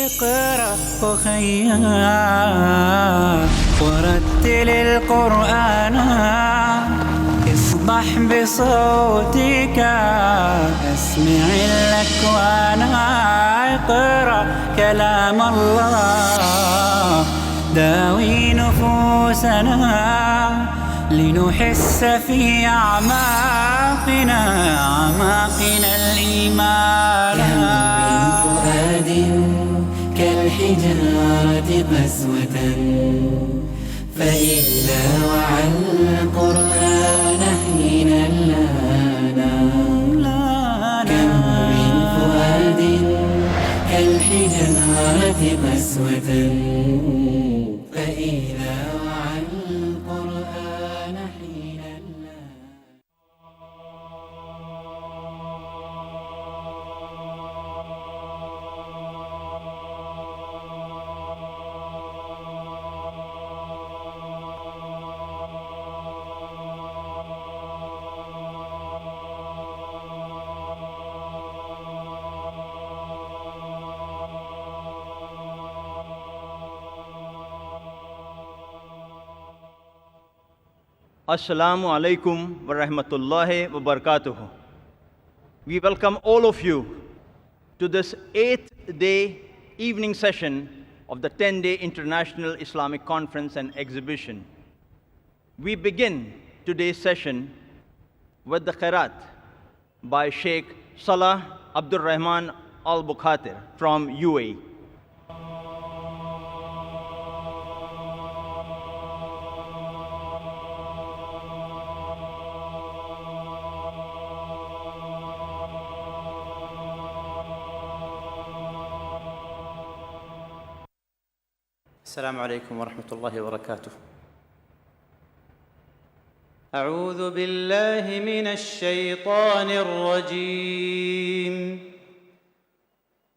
اقرأ أخيا ورتل القرآن، اصبح بصوتك اسمع الأكوان. اقرأ كلام الله داوي نفوسنا، لنحس في أعماقنا الإيمان. فؤاد كالحجارة قسوة، فإذا وعى القرآن حين لانا. كم من فؤاد كالحجارة قسوة، فإذا وعى القرآن حين لانا. Assalamu alaikum wa rahmatullahi wa barakatuh. We welcome all of you to this 8th-day evening session of the 10-day International Islamic Conference and Exhibition. We begin today's session with the Qiraat by Sheikh Salah Abdul Rahman Al Bukhatir from UAE. السلام عليكم ورحمة الله وبركاته. أعوذ بالله من الشيطان الرجيم.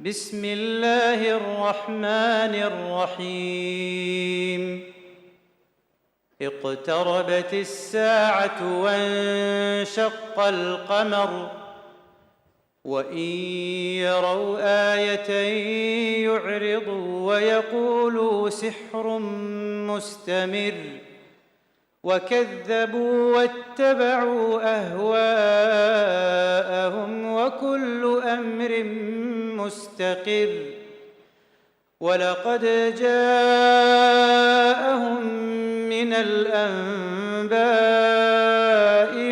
بسم الله الرحمن الرحيم. اقتربت الساعة وانشق القمر، وإن يروا آية يعرضوا ويقولوا سحر مستمر، وكذبوا واتبعوا أهواءهم وكل أمر مستقر. ولقد جاءهم من الأنباء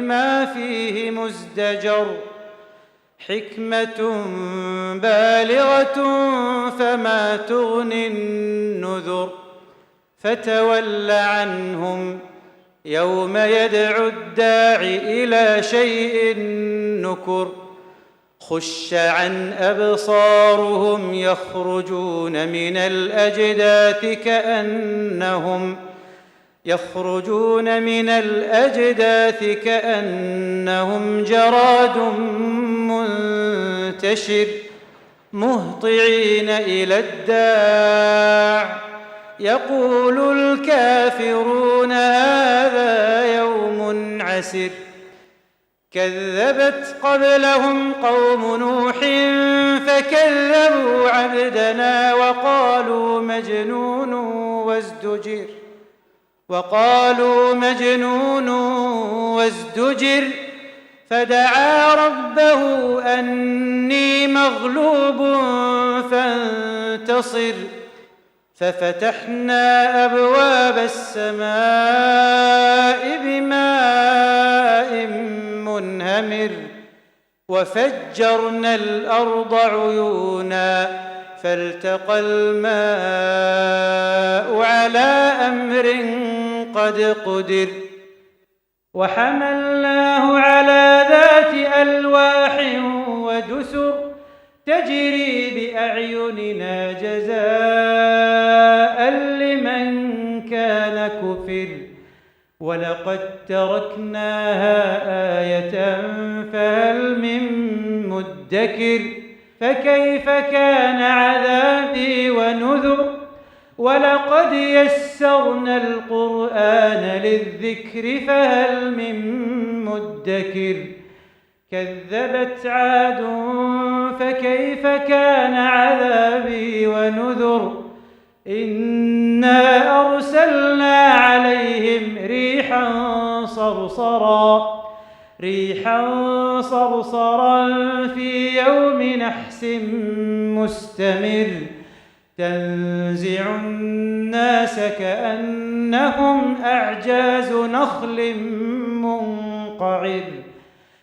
ما فيه مزدجر، حكمة بالغة فما تغني النذر. فتول عنهم يوم يدعو الداع إلى شيء نكر. خش عن أبصارهم يخرجون من الأجداث كأنهم جراد منتشر، مهطعين إلى الداع يقول الكافرون هذا يوم عسر. كذبت قبلهم قوم نوح فكذبوا عبدنا وقالوا مجنون وازدجر. فدعا ربه أني مغلوب فانتصر. ففتحنا أبواب السماء بماء منهمر، وفجرنا الأرض عيونا فالتقى الماء على أمر قد قدر. وحملناه على ذات ألواح ودسر، تجري بأعيننا جزاء لمن كان كفر. ولقد تركناها آية فهل من مدكر. فكيف كان عذابي ونذر. ولقد يسرنا القرآن للذكر فهل من مدكر. كذبت عاد فكيف كان عذابي ونذر إنا أرسلنا عليهم ريحا صرصرا في يوم نحس مستمر تنزع الناس كأنهم أعجاز نخل منقعر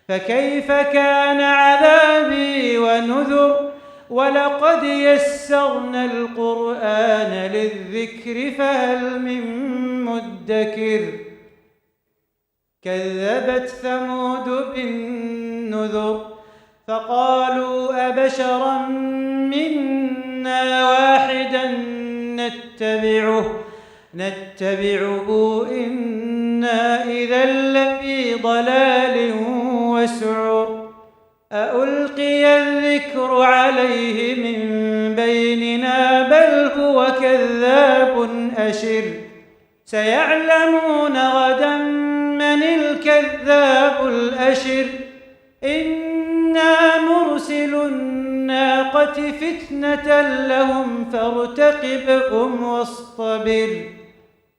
فكيف كان عذابي ونذر ولقد يسرنا القرآن للذكر فهل من مدكر كذبت ثمود بالنذر فقالوا أبشرا منا واحدا نتبعه إنا إذا لفي ضلال وسعر أألقي الذكر عليه من بيننا بل هو كذاب أشر سيعلمون غدا من الكذاب الأشر إنا مرسل الناقة فتنة لهم فارتقبهم واصطبر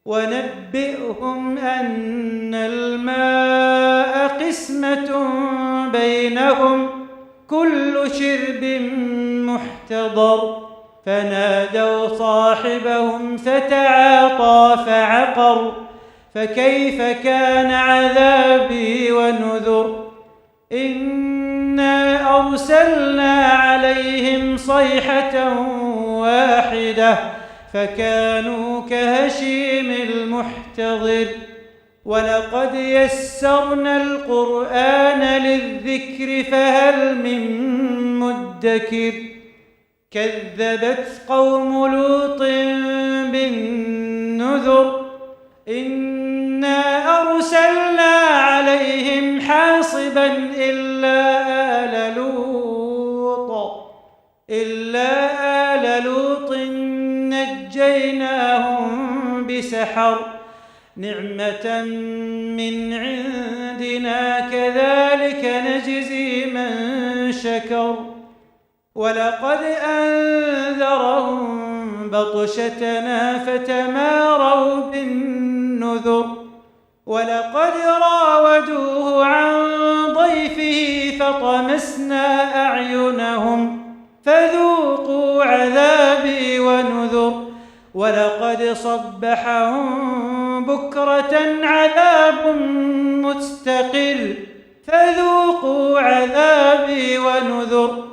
ونبئهم أن الماء قسمة بينهم كل شرب محتضر فنادوا صاحبهم فتعاطى فعقر فكيف كان عذابي ونذر إنا أرسلنا عليهم صيحة واحدة فكانوا كهشيم المحتضر ولقد يسرنا القرآن للذكر فهل من مدكر كذبت قوم لوط بالنذر إنا أرسلنا عليهم حاصبا إلا آل لوط نجيناهم بسحر نعمة من عندنا كذلك نجزي من شكر ولقد أنذرهم بطشتنا فتماروا بالنذر ولقد راودوه عن ضيفه فطمسنا أعينهم فذوقوا عذابي ونذر ولقد صبحهم بكرة عذاب مستقر فذوقوا عذابي ونذر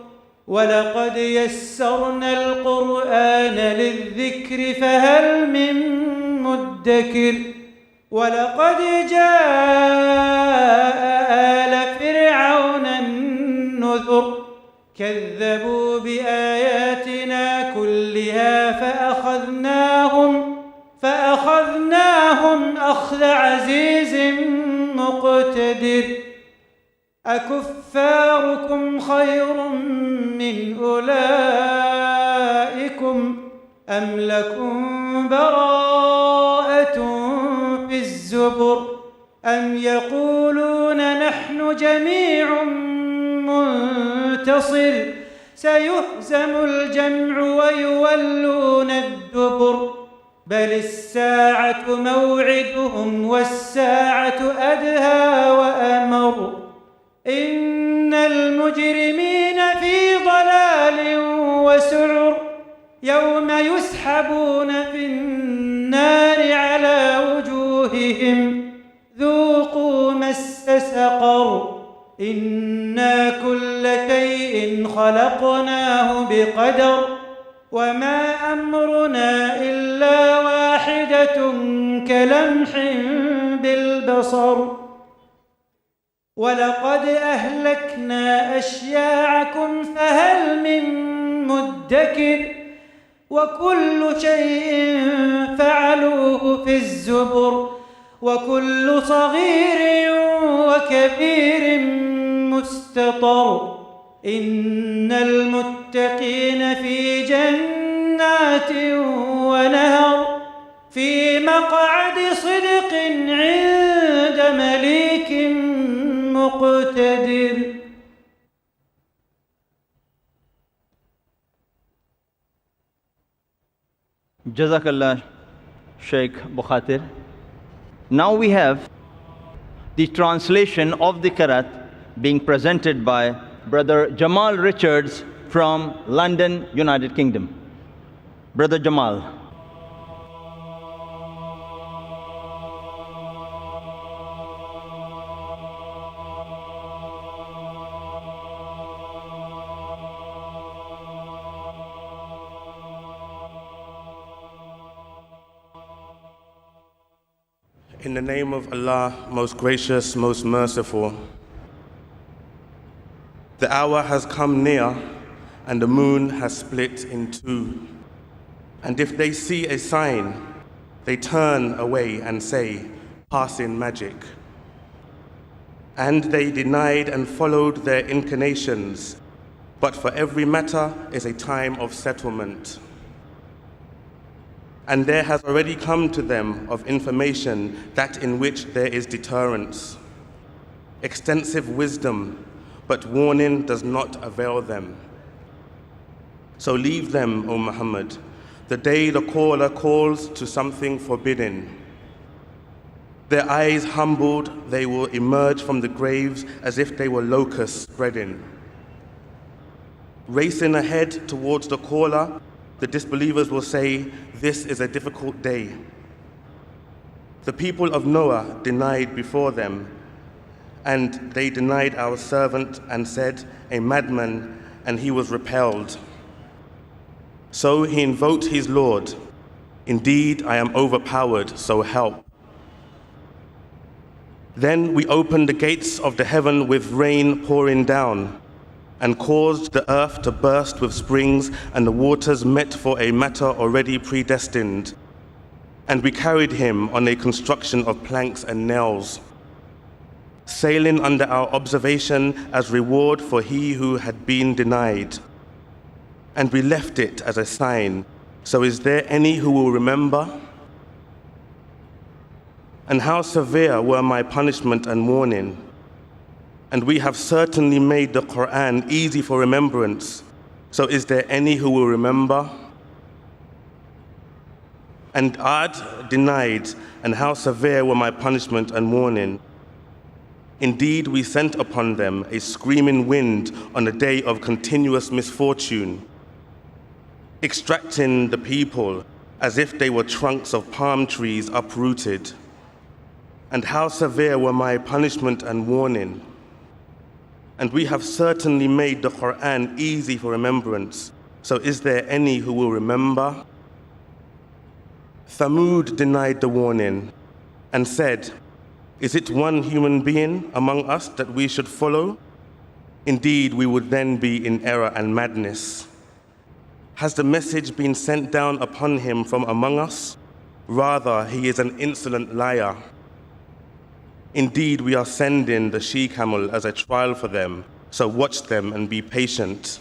ولقد يسرنا القرآن للذكر فهل من مدكر ولقد جاء آل فرعون النذر كذبوا بآياتنا كلها فأخذناهم أخذ عزيز مقتدر أكفاركم خير من أولئكم أم لكم براءة في الزبر أم يقولون نحن جميع منتصر سيهزم الجمع ويولون الدبر بل الساعة موعدهم والساعة أدهى وأمر إن المجرمين في ضلال وسعر يوم يسحبون في النار على وجوههم ذوقوا مس سقر إنا كل شيء خلقناه بقدر وما أمرنا إلا واحدة كلمح بالبصر ولقد أهلكنا أشياعكم فهل من مدكر وكل شيء فعلوه في الزبر وكل صغير وكبير مستطر إن المتقين في جنات ونهر في مقعد صدق عند مليك مقتدر Jazakallah, Sheikh Bukhatir. Now we have the translation of the Qiraat being presented by Brother Jamal Richards from London, United Kingdom. Brother Jamal. In the name of Allah, most gracious, most merciful. The hour has come near, and the moon has split in two. And if they see a sign, they turn away and say, passing magic. And they denied and followed their inclinations, but for every matter is a time of settlement. And there has already come to them of information that in which there is deterrence, extensive wisdom, but warning does not avail them. So leave them, O Muhammad, the day the caller calls to something forbidden. Their eyes humbled, they will emerge from the graves as if they were locusts spreading. Racing ahead towards the caller, the disbelievers will say, this is a difficult day. The people of Noah denied before them, and they denied our servant and said, a madman, and he was repelled. So he invoked his Lord. Indeed, I am overpowered, so help. Then we opened the gates of the heaven with rain pouring down, and caused the earth to burst with springs, and the waters met for a matter already predestined. And we carried him on a construction of planks and nails, sailing under our observation as reward for he who had been denied. And we left it as a sign. So is there any who will remember? And how severe were my punishment and warning. And we have certainly made the Quran easy for remembrance. So is there any who will remember? And Ad denied, and how severe were my punishment and warning. Indeed, we sent upon them a screaming wind on a day of continuous misfortune, extracting the people as if they were trunks of palm trees uprooted. And how severe were my punishment and warning. And we have certainly made the Quran easy for remembrance. So is there any who will remember? Thamud denied the warning and said, is it one human being among us that we should follow? Indeed, we would then be in error and madness. Has the message been sent down upon him from among us? Rather, he is an insolent liar. Indeed, we are sending the she-camel as a trial for them, so watch them and be patient.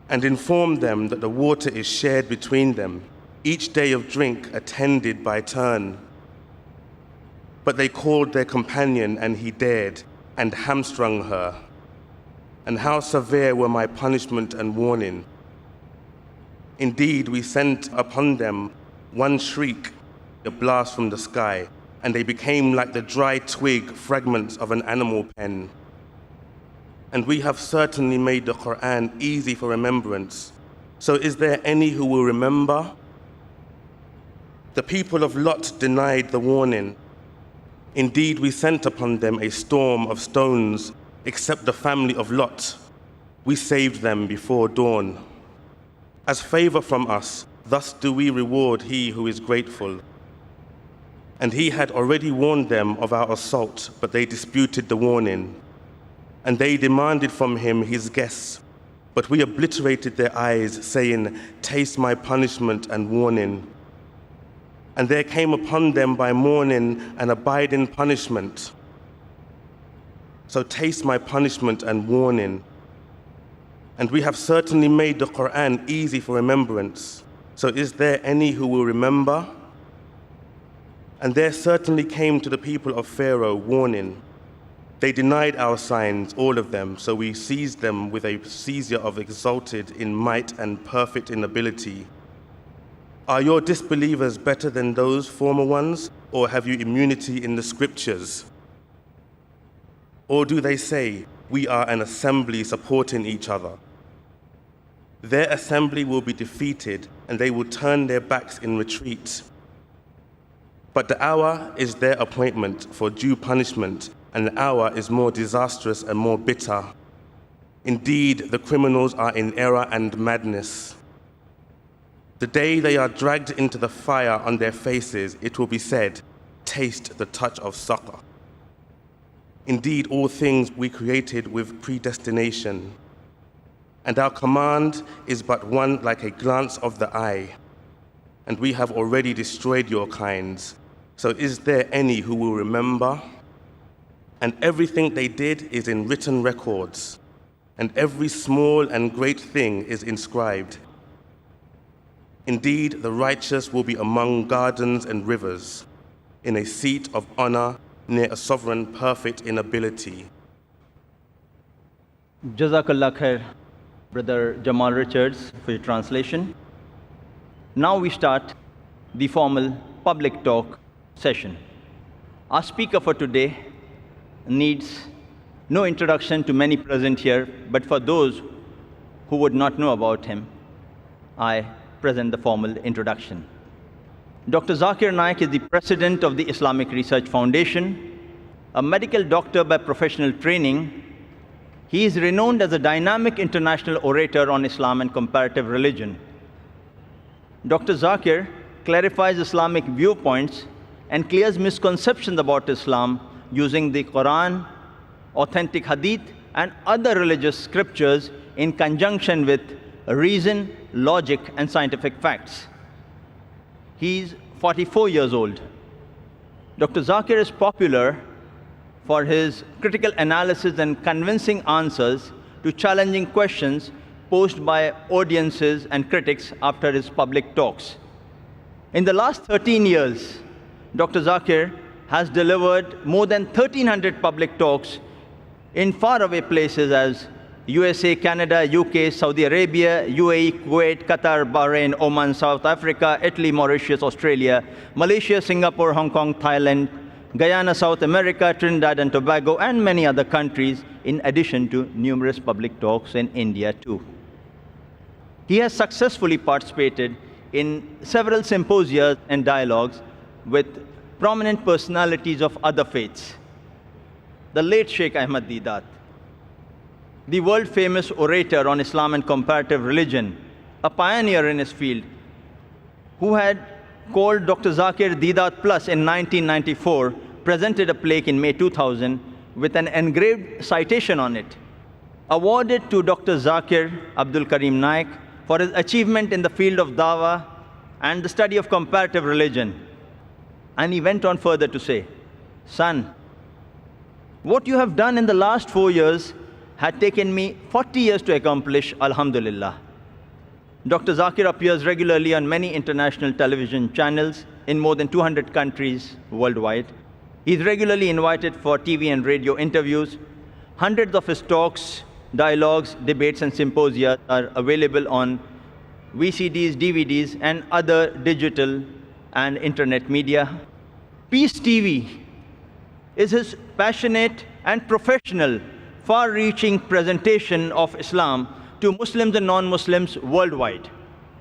And inform them that the water is shared between them, each day of drink attended by turn. But they called their companion, and he dared, and hamstrung her. And how severe were my punishment and warning. Indeed, we sent upon them one shriek, a blast from the sky, and they became like the dry twig fragments of an animal pen. And we have certainly made the Quran easy for remembrance. So is there any who will remember? The people of Lot denied the warning. Indeed, we sent upon them a storm of stones, except the family of Lot. We saved them before dawn. As favor from us, thus do we reward he who is grateful. And he had already warned them of our assault, but they disputed the warning. And they demanded from him his guests, but we obliterated their eyes, saying, taste my punishment and warning. And there came upon them by morning an abiding punishment. So taste my punishment and warning. And we have certainly made the Quran easy for remembrance. So is there any who will remember? And there certainly came to the people of Pharaoh warning. They denied our signs, all of them, so we seized them with a seizure of exalted in might and perfect in ability. Are your disbelievers better than those former ones, or have you immunity in the scriptures? Or do they say, we are an assembly supporting each other? Their assembly will be defeated, and they will turn their backs in retreat. But the hour is their appointment for due punishment, and the hour is more disastrous and more bitter. Indeed, the criminals are in error and madness. The day they are dragged into the fire on their faces, it will be said, taste the touch of succor. Indeed, all things we created with predestination, and our command is but one like a glance of the eye, and we have already destroyed your kinds. So is there any who will remember? And everything they did is in written records, and every small and great thing is inscribed. Indeed, the righteous will be among gardens and rivers, in a seat of honor near a sovereign perfect in ability. Jazakallah khair, Brother Jamal Richards, for your translation. Now we start the formal public talk session. Our speaker for today needs no introduction to many present here, but for those who would not know about him, I present the formal introduction. Dr. Zakir Naik is the president of the Islamic Research Foundation, a medical doctor by professional training. He is renowned as a dynamic international orator on Islam and comparative religion. Dr. Zakir clarifies Islamic viewpoints and clears misconceptions about Islam using the Quran, authentic hadith, and other religious scriptures in conjunction with reason, logic, and scientific facts. He's 44 years old. Dr. Zakir is popular for his critical analysis and convincing answers to challenging questions posed by audiences and critics after his public talks. In the last 13 years, Dr. Zakir has delivered more than 1,300 public talks in faraway places as USA, Canada, UK, Saudi Arabia, UAE, Kuwait, Qatar, Bahrain, Oman, South Africa, Italy, Mauritius, Australia, Malaysia, Singapore, Hong Kong, Thailand, Guyana, South America, Trinidad and Tobago, and many other countries, in addition to numerous public talks in India too. He has successfully participated in several symposia and dialogues with prominent personalities of other faiths. The late Sheikh Ahmad Deedat, the world-famous orator on Islam and comparative religion, a pioneer in his field, who had called Dr. Zakir Deedat Plus in 1994, presented a plaque in May 2000 with an engraved citation on it, awarded to Dr. Zakir Abdul Karim Naik for his achievement in the field of dawah and the study of comparative religion. And he went on further to say, son, what you have done in the last 4 years had taken me 40 years to accomplish, alhamdulillah. Dr. Zakir appears regularly on many international television channels in more than 200 countries worldwide. He's regularly invited for TV and radio interviews. Hundreds of his talks, dialogues, debates, and symposia are available on VCDs, DVDs, and other digital and internet media. Peace TV is his passionate and professional, far-reaching presentation of Islam to Muslims and non-Muslims worldwide.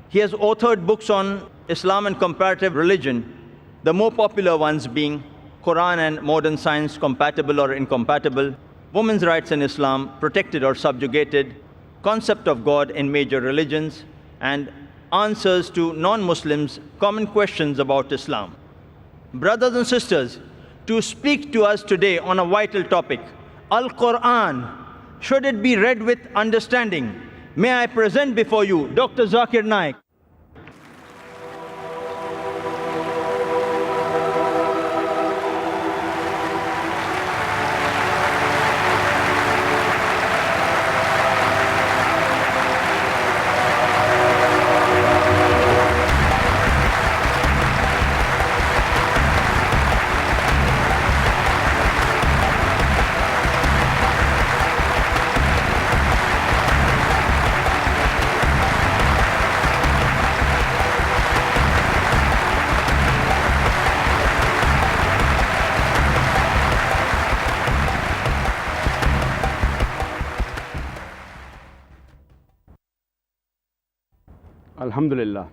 He has authored books on Islam and comparative religion, the more popular ones being Quran and Modern Science, Compatible or Incompatible, Women's Rights in Islam, Protected or Subjugated, Concept of God in Major Religions, and Answers to Non-Muslims' Common Questions about Islam. Brothers and sisters, to speak to us today on a vital topic, Al-Quran, should it be read with understanding? May I present before you Dr. Zakir Naik. Alhamdulillah.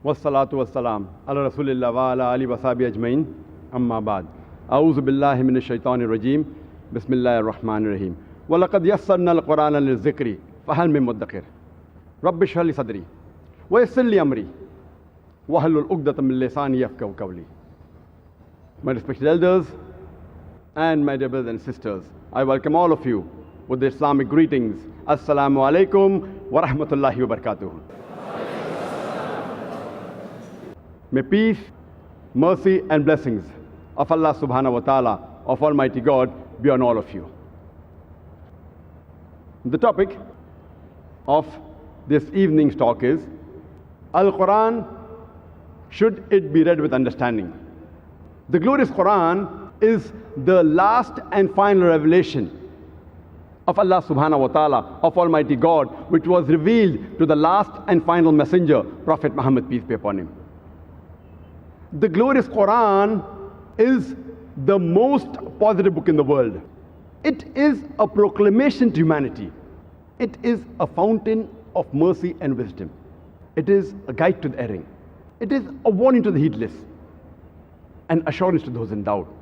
Wassalatu wassalam ala Rasulillah wa ala ali wa sahbihi ajmain. Amma ba'd. A'udhu billahi minash shaitanir rajim. Bismillahir rahmanir rahim. Wa laqad yassarna al-Qur'ana lizikri fahal min muddakir. Rabbi shrah li sadri wa yassir li amri wa hlul 'uqdatam min lisani yafqahu qawli. My respected elders and my dear brothers and sisters, I welcome all of you with the Islamic greetings. Assalamu alaikum wa rahmatullahi wa barakatuh. May peace, mercy and blessings of Allah subhanahu wa ta'ala, of Almighty God, be on all of you. The topic of this evening's talk is Al-Quran, should it be read with understanding? The glorious Quran is the last and final revelation of Allah subhanahu wa ta'ala, of Almighty God, which was revealed to the last and final messenger, Prophet Muhammad, peace be upon him. The glorious Quran is the most positive book in the world. It is a proclamation to humanity. It is a fountain of mercy and wisdom. It is a guide to the erring. It is a warning to the heedless, an assurance to those in doubt.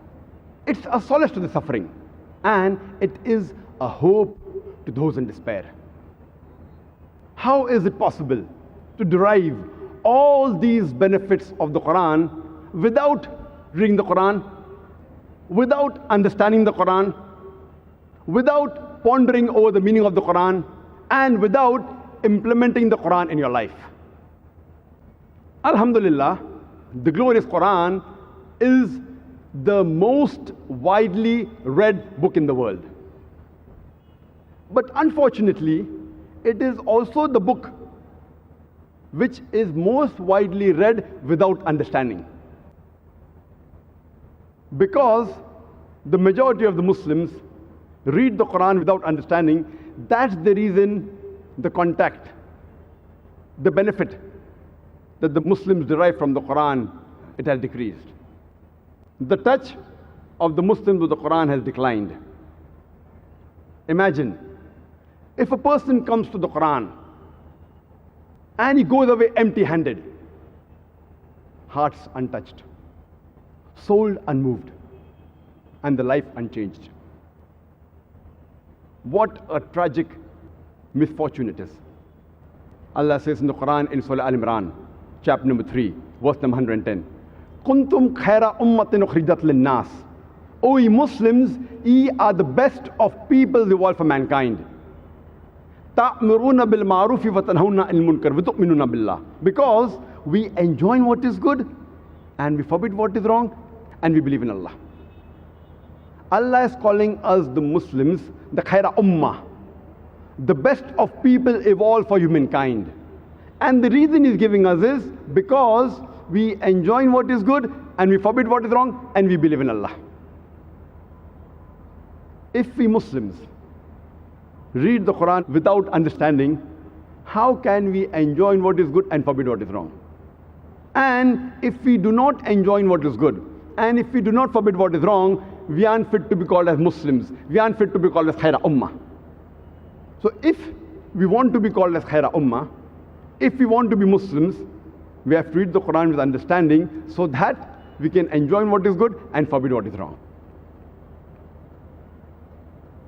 It's a solace to the suffering, and it is a hope to those in despair. How is it possible to derive all these benefits of the Quran without reading the Quran, without understanding the Quran, without pondering over the meaning of the Quran, and without implementing the Quran in your life? Alhamdulillah, the glorious Quran is the most widely read book in the world. But unfortunately, it is also the book which is most widely read without understanding. Because the majority of the Muslims read the Quran without understanding, that's the reason the contact, the benefit that the Muslims derive from the Quran, it has decreased. The touch of the Muslims with the Quran has declined. Imagine, if a person comes to the Quran and he goes away empty-handed, hearts untouched, soul unmoved, and the life unchanged. What a tragic misfortune it is. Allah says in the Quran in Surah Al-Imran, chapter number 3, verse number 110, Kuntum khaira ummatin ukhrijat lin-nas. O ye Muslims, ye are the best of people evolved for mankind. Ta'muruna bil ma'rufi wa tanhauna 'anil munkar wa tu'minuna billah. Because we enjoin what is good and we forbid what is wrong and we believe in Allah. Allah is calling us, the Muslims, the khaira ummah, the best of people evolved for humankind. And the reason he's giving us is because we enjoin what is good and we forbid what is wrong and we believe in Allah. If we Muslims read the Quran without understanding, how can we enjoin what is good and forbid what is wrong? And if we do not enjoin what is good and if we do not forbid what is wrong, we aren't fit to be called as Muslims. We aren't fit to be called as khaira ummah. So if we want to be called as khaira ummah, if we want to be Muslims, we have to read the Quran with understanding so that we can enjoin what is good and forbid what is wrong.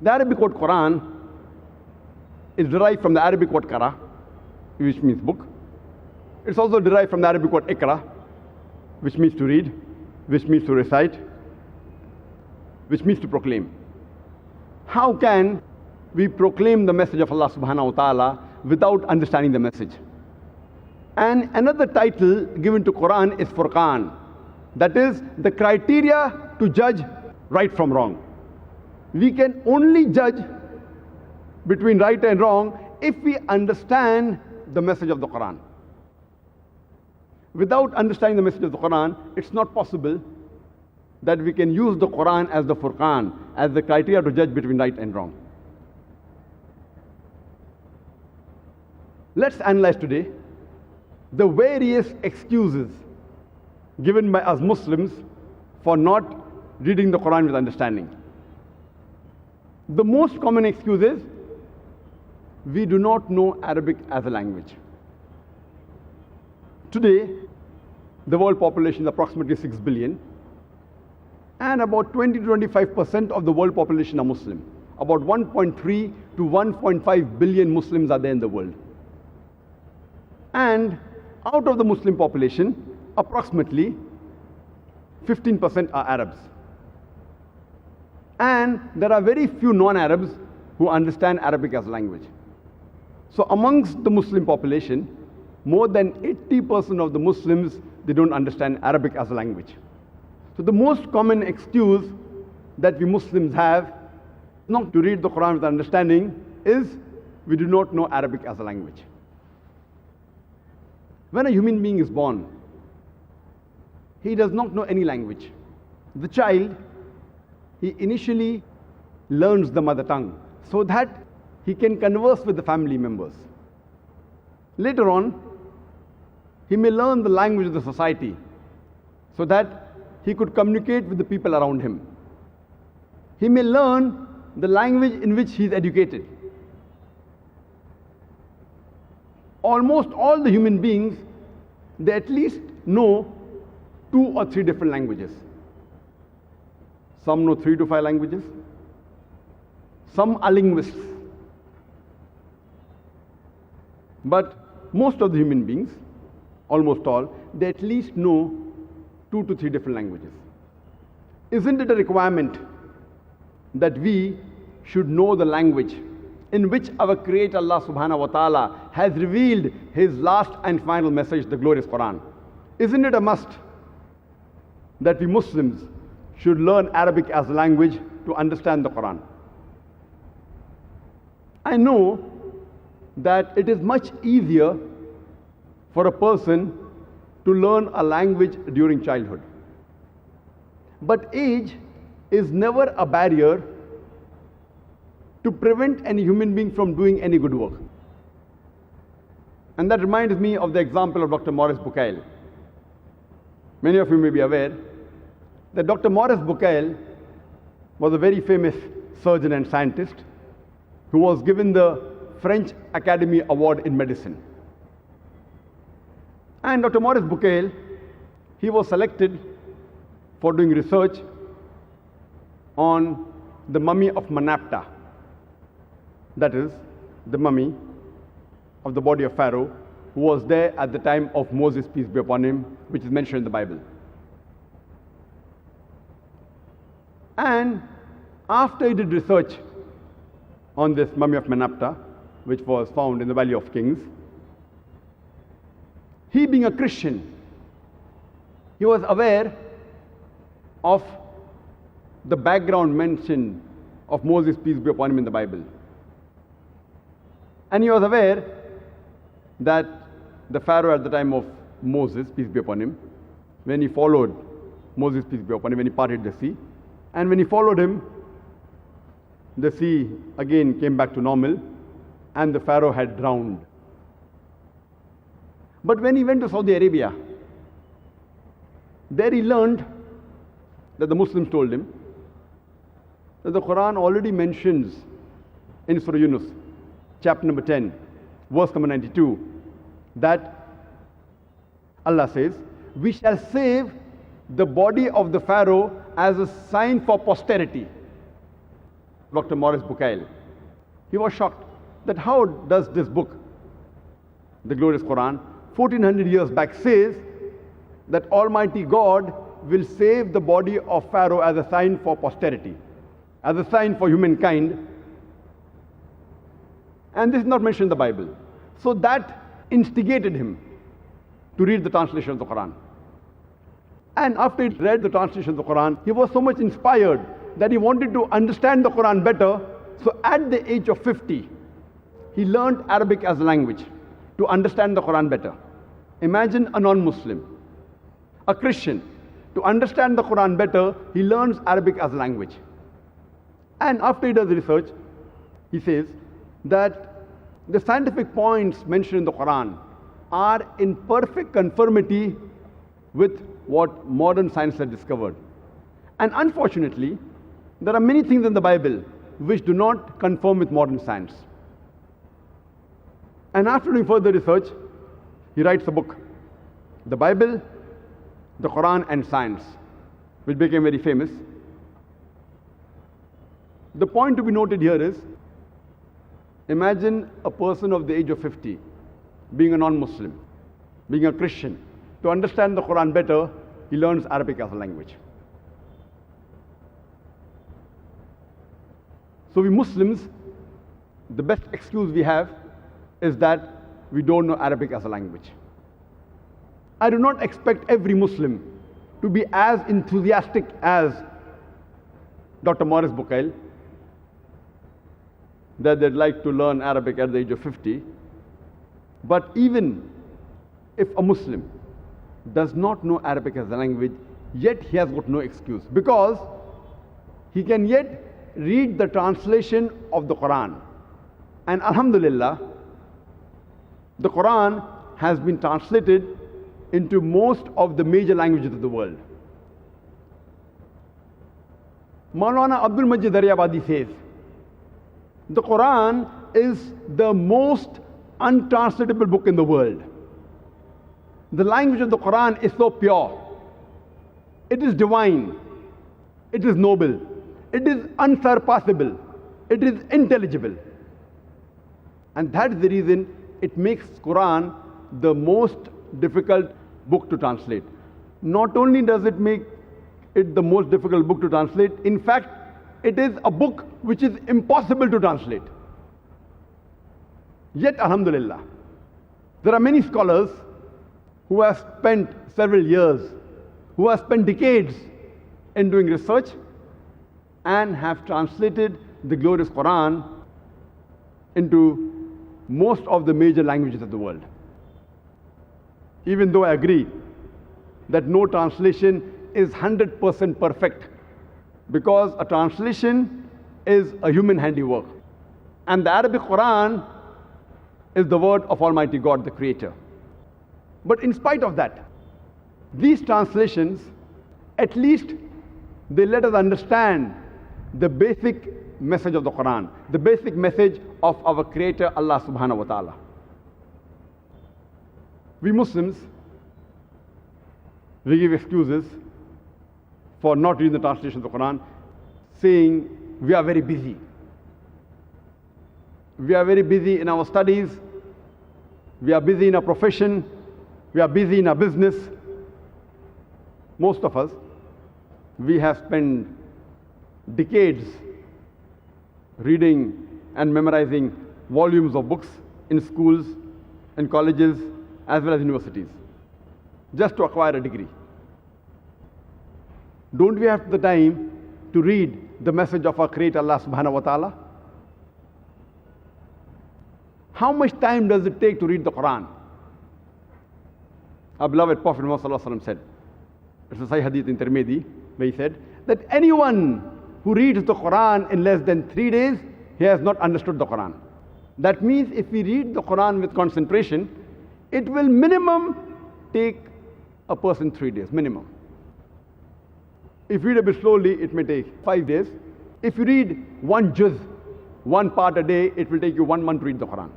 The Arabic word Quran is derived from the Arabic word qara, which means book. It's also derived from the Arabic word ikra, which means to read, which means to recite, which means to proclaim. How can we proclaim the message of Allah subhanahu wa ta'ala without understanding the message? And another title given to Quran is Furqan. That is the criteria to judge right from wrong. We can only judge between right and wrong if we understand the message of the Quran. Without understanding the message of the Quran, it's not possible that we can use the Quran as the Furqan, as the criteria to judge between right and wrong. Let's analyze today the various excuses given by us Muslims for not reading the Quran with understanding. The most common excuse is we do not know Arabic as a language. Today, the world population is approximately 6 billion, and about 20 to 25% of the world population are Muslim. About 1.3 to 1.5 billion Muslims are there in the world. And out of the Muslim population, approximately 15% are Arabs. And there are very few non-Arabs who understand Arabic as a language. So amongst the Muslim population, more than 80% of the Muslims, they don't understand Arabic as a language. So the most common excuse that we Muslims have not to read the Quran with understanding is we do not know Arabic as a language. When a human being is born, he does not know any language. The child, he initially learns the mother tongue so that he can converse with the family members. Later on, he may learn the language of the society so that he could communicate with the people around him. He may learn the language in which he is educated. Almost all the human beings, they at least know 2 or 3 different languages. Some know 3 to 5 languages. Some are linguists. But most of the human beings, almost all, they at least know 2 to 3 different languages. Isn't it a requirement that we should know the language in which our Creator Allah subhanahu wa ta'ala has revealed His last and final message, the glorious Quran? Isn't it a must that we Muslims should learn Arabic as a language to understand the Quran? I know that it is much easier for a person to learn a language during childhood. But age is never a barrier to prevent any human being from doing any good work. And that reminds me of the example of Dr. Maurice Bucaille. Many of you may be aware that Dr. Maurice Bucaille was a very famous surgeon and scientist who was given the French Academy Award in medicine. And Dr. Maurice Bucaille, he was selected for doing research on the mummy of Merneptah. That is, the mummy of the body of Pharaoh who was there at the time of Moses, peace be upon him, which is mentioned in the Bible. And after he did research on this mummy of Merneptah, which was found in the Valley of Kings, he being a Christian, he was aware of the background mention of Moses, peace be upon him, in the Bible. And he was aware that the Pharaoh at the time of Moses, peace be upon him, when he followed Moses, peace be upon him, when he parted the sea, and when he followed him, the sea again came back to normal, and the Pharaoh had drowned. But when he went to Saudi Arabia, there he learned that the Muslims told him that the Quran already mentions in Surah Yunus, chapter number 10, verse number 92, that Allah says, "We shall save the body of the Pharaoh as a sign for posterity." Dr. Maurice Bucaille, he was shocked that how does this book, the glorious Quran, 1400 years back, says that Almighty God will save the body of Pharaoh as a sign for posterity, as a sign for humankind. And this is not mentioned in the Bible. So that instigated him to read the translation of the Quran. And after he read the translation of the Quran, he was so much inspired that he wanted to understand the Quran better. So at the age of 50, he learned Arabic as a language to understand the Quran better. Imagine a non-Muslim, a Christian. To understand the Quran better, he learns Arabic as a language. And after he does research, he says that the scientific points mentioned in the Quran are in perfect conformity with what modern science has discovered. And unfortunately, there are many things in the Bible which do not conform with modern science. And after doing further research, he writes a book The Bible, the Quran, and science, which became very famous. The point to be noted here is, imagine a person of the age of 50 being a non-Muslim, being a Christian. To understand the Quran better, he learns Arabic as a language. So we Muslims, the best excuse we have is that we don't know Arabic as a language. I do not expect every Muslim to be as enthusiastic as Dr. Morris Bucaille, that they'd like to learn Arabic at the age of 50. But even if a Muslim does not know Arabic as a language, yet he has got no excuse, because he can yet read the translation of the Quran. And Alhamdulillah, the Quran has been translated into most of the major languages of the world. Maulana Abdul Majid Daryabadi says, the Quran is the most untranslatable book in the world. The language of the Quran is so pure. It is divine. It is noble. It is unsurpassable. It is intelligible. And that is the reason it makes Quran the most difficult book to translate. Not only does it make it the most difficult book to translate, in fact, it is a book which is impossible to translate. Yet, alhamdulillah, there are many scholars who have spent several years, who have spent decades in doing research and have translated the glorious Quran into most of the major languages of the world. Even though I agree that no translation is 100% perfect, because a translation is a human handiwork. And the Arabic Quran is the word of Almighty God, the Creator. But in spite of that, these translations, at least they let us understand the basic message of the Quran, the basic message of our Creator, Allah subhanahu wa ta'ala. We Muslims, we give excuses for not reading the translation of the Quran, saying we are very busy. We are very busy in our studies, we are busy in our profession, we are busy in our business. Most of us, we have spent decades reading and memorizing volumes of books in schools and colleges as well as universities, just to acquire a degree. Don't we have the time to read the message of our Creator Allah subhanahu wa ta'ala? How much time does it take to read the Quran? Our beloved Prophet Muhammad sallallahu alaihi wasallam said, it's a Sahih Hadith in Tirmidhi, where he said that anyone who reads the Quran in less than 3 days, he has not understood the Quran. That means if we read the Quran with concentration, it will minimum take a person 3 days, minimum. If you read a bit slowly, it may take 5 days. If you read one juz, one part a day, it will take you 1 month to read the Quran.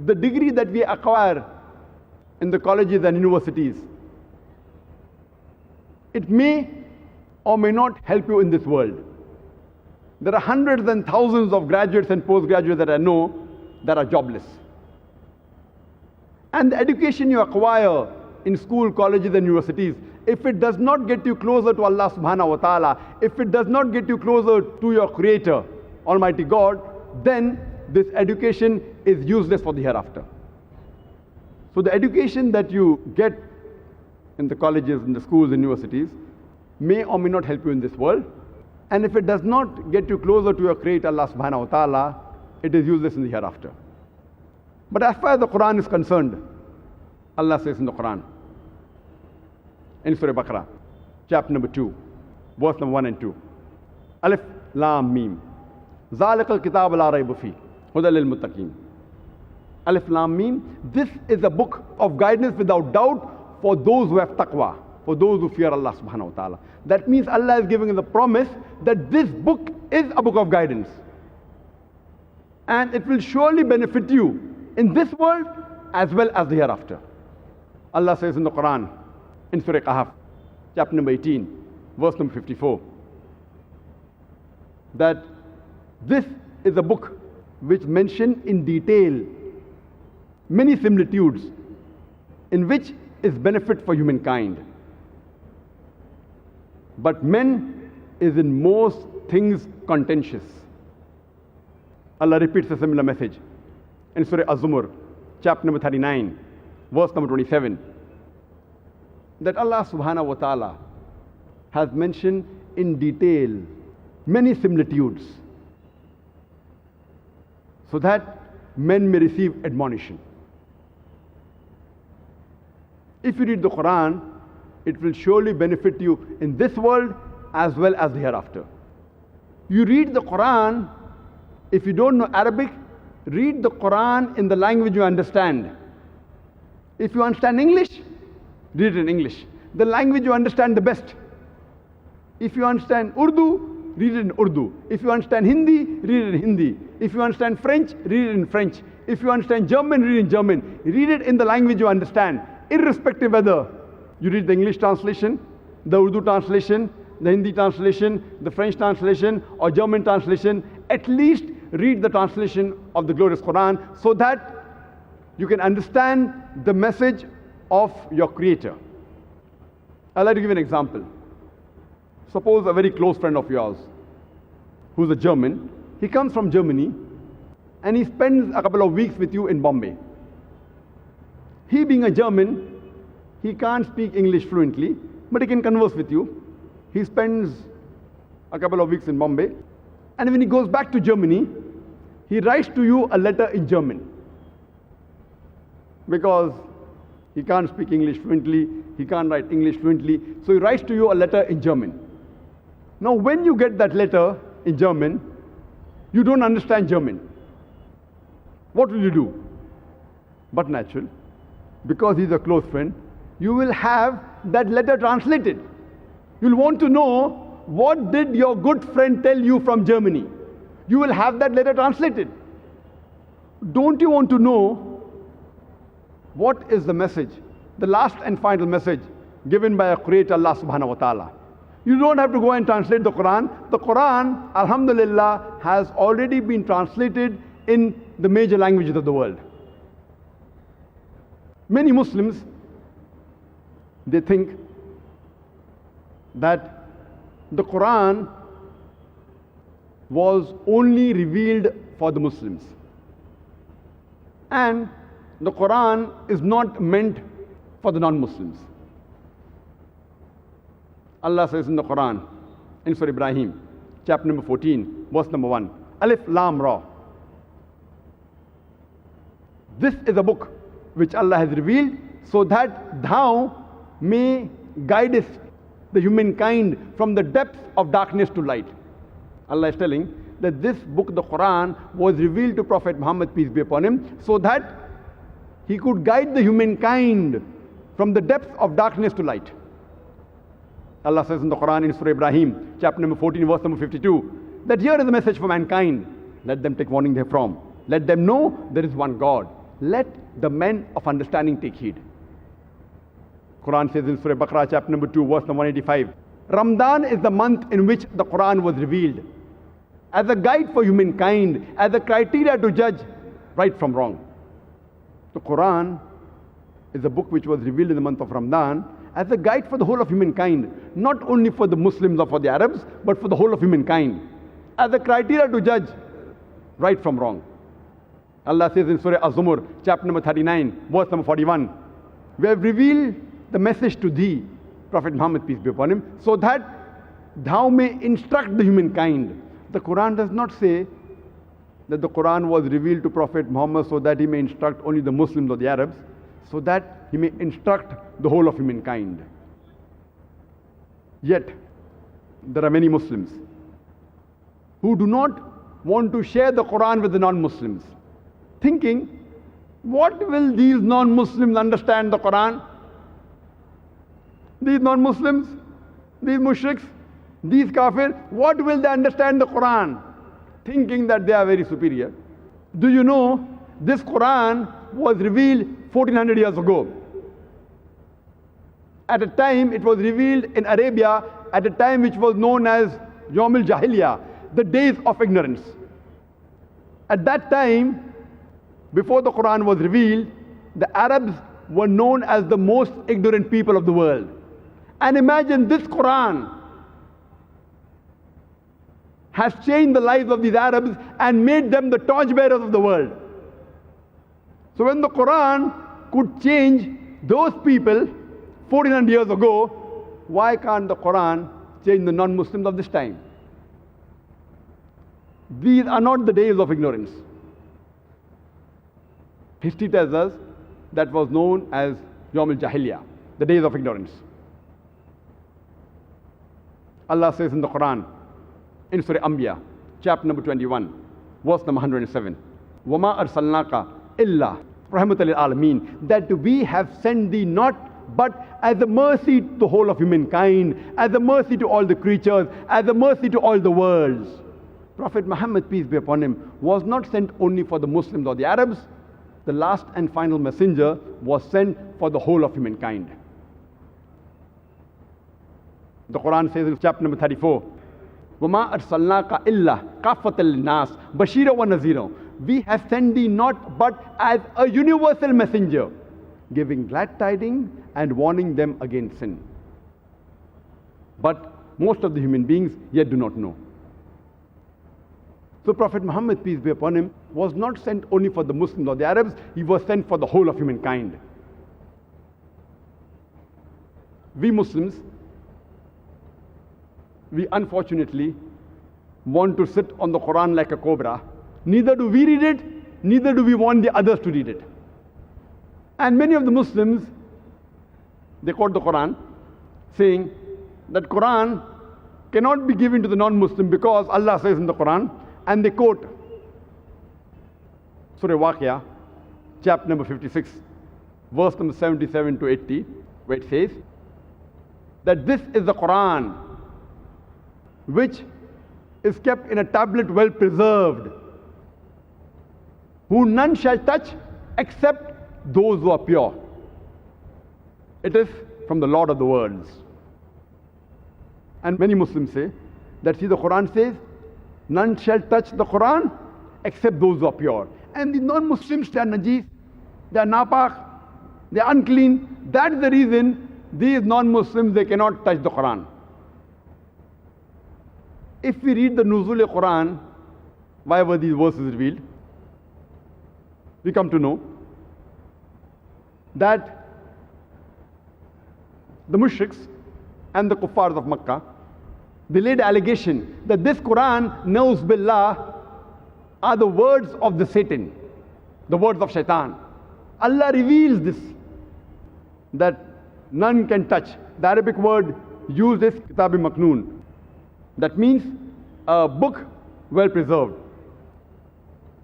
The degree that we acquire in the colleges and universities, it may or may not help you in this world. There are hundreds and thousands of graduates and postgraduates that I know that are jobless. And the education you acquire in school, colleges and universities, if it does not get you closer to Allah subhanahu wa ta'ala, if it does not get you closer to your Creator, Almighty God, then this education is useless for the hereafter. So the education that you get in the colleges, in the schools, and universities may or may not help you in this world. And if it does not get you closer to your Creator, Allah subhanahu wa ta'ala, it is useless in the hereafter. But as far as the Quran is concerned, Allah says in the Quran, in Surah Baqarah, chapter number 2, verse number 1 and 2, Alif Lam Mim, ذَلِكَ الْكِتَابُ لَا رَيْبَ فِيهِ هُدًى لِلْمُتَّقِينَ. Alif Lam Mim, this is a book of guidance without doubt for those who have taqwa, for those who fear Allah subhanahu wa ta'ala. That means Allah is giving the promise that this book is a book of guidance. And it will surely benefit you in this world as well as the hereafter. Allah says in the Quran, in Surah Kahf, chapter number 18, verse number 54, that this is a book which mentions in detail many similitudes in which is benefit for humankind. But man is in most things contentious. Allah repeats a similar message in Surah Az-Zumar, chapter number 39, verse number 27, that Allah subhanahu wa ta'ala has mentioned in detail many similitudes so that men may receive admonition. If you read the Quran, it will surely benefit you in this world as well as the hereafter. You read the Quran, if you don't know Arabic, read the Quran in the language you understand. If you understand English, read it in English, the language you understand the best. If you understand Urdu, read it in Urdu. If you understand Hindi, read it in Hindi. If you understand French, read it in French. If you understand German, read it in German. Read it in the language you understand, irrespective whether you read the English translation, the Urdu translation, the Hindi translation, the French translation, or German translation. At least read the translation of the glorious Quran so that you can understand the message of your Creator. I'd like to give you an example. Suppose a very close friend of yours, who's a German, he comes from Germany and he spends a couple of weeks with you in Bombay. He being a German, he can't speak English fluently, but he can converse with you. He spends a couple of weeks in Bombay, and when he goes back to Germany, he writes to you a letter in German. Because he can't speak English fluently, he can't write English fluently, so he writes to you a letter in German. Now, when you get that letter in German, you don't understand German. What will you do? But natural, because he's a close friend, you will have that letter translated. You'll want to know, what did your good friend tell you from Germany? You will have that letter translated. Don't you want to know what is the message, the last and final message given by our Creator Allah subhanahu wa ta'ala? You don't have to go and translate the Quran. The Quran, alhamdulillah, has already been translated in the major languages of the world. Many Muslims, they think that the Quran was only revealed for the Muslims. And the Quran is not meant for the non-Muslims. Allah says in the Quran, in Surah Ibrahim, chapter number 14, verse number 1, Alif Lam Ra. This is a book which Allah has revealed so that thou may guidest the humankind from the depths of darkness to light. Allah is telling that this book, the Quran, was revealed to Prophet Muhammad, peace be upon him, so that he could guide the humankind from the depths of darkness to light. Allah says in the Quran, in Surah Ibrahim, chapter number 14, verse number 52, that here is a message for mankind. Let them take warning therefrom. Let them know there is one God. Let the men of understanding take heed. Quran says in Surah Baqarah, chapter number 2, verse number 185, Ramadan is the month in which the Quran was revealed as a guide for humankind, as a criteria to judge right from wrong. The Quran is a book which was revealed in the month of Ramadan as a guide for the whole of humankind, not only for the Muslims or for the Arabs, but for the whole of humankind, as a criteria to judge right from wrong. Allah says in Surah Az-Zumar, chapter number 39, verse number 41, we have revealed the message to thee, Prophet Muhammad, peace be upon him, so that thou may instruct the humankind. The Quran does not say that the Quran was revealed to Prophet Muhammad so that he may instruct only the Muslims or the Arabs, so that he may instruct the whole of humankind. Yet, there are many Muslims who do not want to share the Quran with the non-Muslims, thinking, what will these non-Muslims understand the Quran? These non-Muslims, these mushriks, these kafir, what will they understand the Quran? Thinking that they are very superior. Do you know, this Quran was revealed 1400 years ago. At a time, it was revealed in Arabia at a time which was known as Yawm al-Jahiliyyah, the days of ignorance. At that time, before the Quran was revealed, the Arabs were known as the most ignorant people of the world. And imagine this Quran has changed the lives of these Arabs and made them the torchbearers of the world. So when the Quran could change those people 1400 years ago, why can't the Quran change the non-Muslims of this time? These are not the days of ignorance. History tells us that was known as Yawm al-Jahiliyyah, the days of ignorance. Allah says in the Quran, in Surah Anbiya, chapter number 21, verse number 107, وَمَا أَرْسَلْنَاكَ إِلَّا رَحْمَةً لِلْعَالَمِينَ, that we have sent thee not but as a mercy to the whole of humankind, as a mercy to all the creatures, as a mercy to all the worlds. Prophet Muhammad, peace be upon him, was not sent only for the Muslims or the Arabs. The last and final messenger was sent for the whole of humankind. The Quran says in chapter number 34, وَمَا أَرْسَلْنَاكَ إِلَّا كَافَّةً لِلنَّاسِ بَشِيرًا وَنَذِيرًا. We have sent thee not but as a universal messenger, giving glad tidings and warning them against sin. But most of the human beings yet do not know. So Prophet Muhammad, peace be upon him, was not sent only for the Muslims or the Arabs, he was sent for the whole of humankind. We Muslims, we unfortunately want to sit on the Quran like a cobra. Neither do we read it, neither do we want the others to read it. And many of the Muslims, they quote the Quran, saying that Quran cannot be given to the non-Muslim because Allah says in the Quran, and they quote Surah Waqia, chapter number 56, verse number 77 to 80, where it says that this is the Quran which is kept in a tablet well preserved, who none shall touch except those who are pure. It is from the Lord of the worlds. And many Muslims say that, see, the Quran says, none shall touch the Quran except those who are pure. And the non-Muslims, they are najis, they are napak, they are unclean. That is the reason these non-Muslims, they cannot touch the Quran. If we read the Nuzul Quran, why were these verses revealed? We come to know that the mushriks and the kuffars of Makkah, they laid allegation that this Quran, Nauz Billah, are the words of the Satan, the words of Shaitan. Allah reveals this, that none can touch. The Arabic word used is Kitab Maknoon. That means a book well preserved.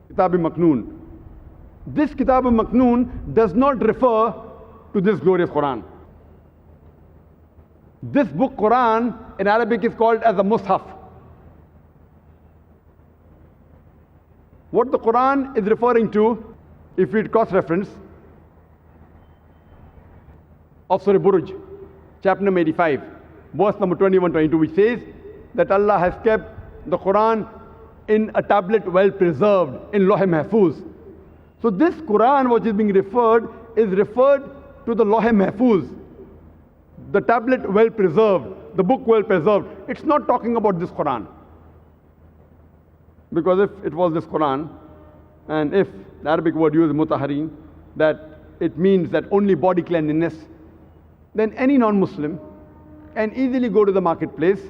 Kitab Maknoon. This Kitab Maknoon does not refer to this glorious Quran. This book Quran in Arabic is called as a Mus'haf. What the Quran is referring to, if we read cross-reference of Surah Buruj, chapter number 85, verse number 21-22, which says that Allah has kept the Quran in a tablet well preserved in Lawh Mahfuz. So this Quran which is being referred to the Lawh Mahfuz, the tablet well preserved, the book well preserved. It's not talking about this Quran. Because if it was this Quran, and if the Arabic word used mutaharin, that it means that only body cleanliness, then any non-Muslim can easily go to the marketplace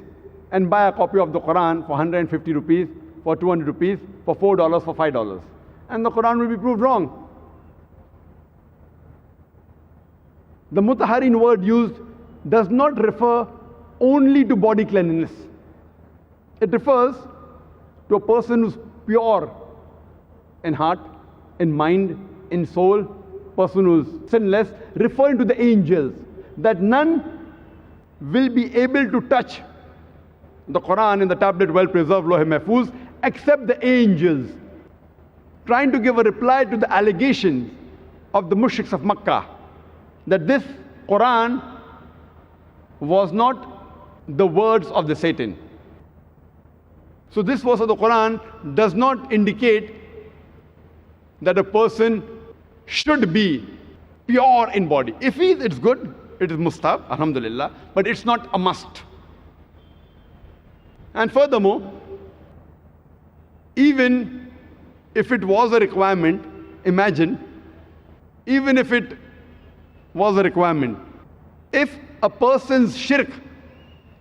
and buy a copy of the Quran for 150 rupees, for 200 rupees, for $4, for $5. And the Quran will be proved wrong. The mutaharin word used does not refer only to body cleanliness. It refers to a person who's pure in heart, in mind, in soul, person who's sinless, referring to the angels, that none will be able to touch the Quran in the tablet well preserved Lawh Mahfuz except the angels, trying to give a reply to the allegations of the mushriks of Makkah that this Quran was not the words of the Satan. So this verse of the Quran does not indicate that a person should be pure in body. If he is, it's good, it is mustahab, alhamdulillah, but it's not a must. And furthermore, even if it was a requirement, imagine, even if it was a requirement, if a person's shirk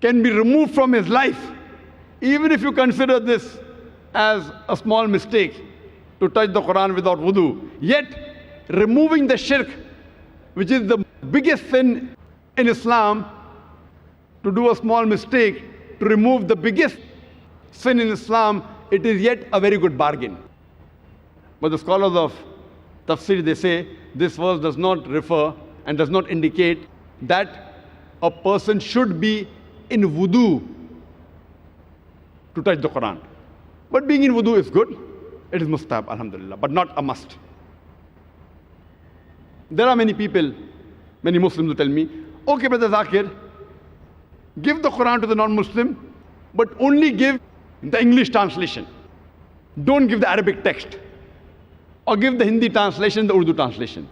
can be removed from his life, even if you consider this as a small mistake to touch the Quran without wudu, yet removing the shirk, which is the biggest sin in Islam, to do a small mistake, to remove the biggest sin in Islam, it is yet a very good bargain. But the scholars of tafsir, they say this verse does not refer and does not indicate that a person should be in wudu to touch the Quran. But being in wudu is good. It is mustahab, alhamdulillah, but not a must. There are many people, many Muslims who tell me, okay, Brother Zakir, give the Quran to the non-Muslim, but only give the English translation. Don't give the Arabic text. Or give the Hindi translation, the Urdu translation.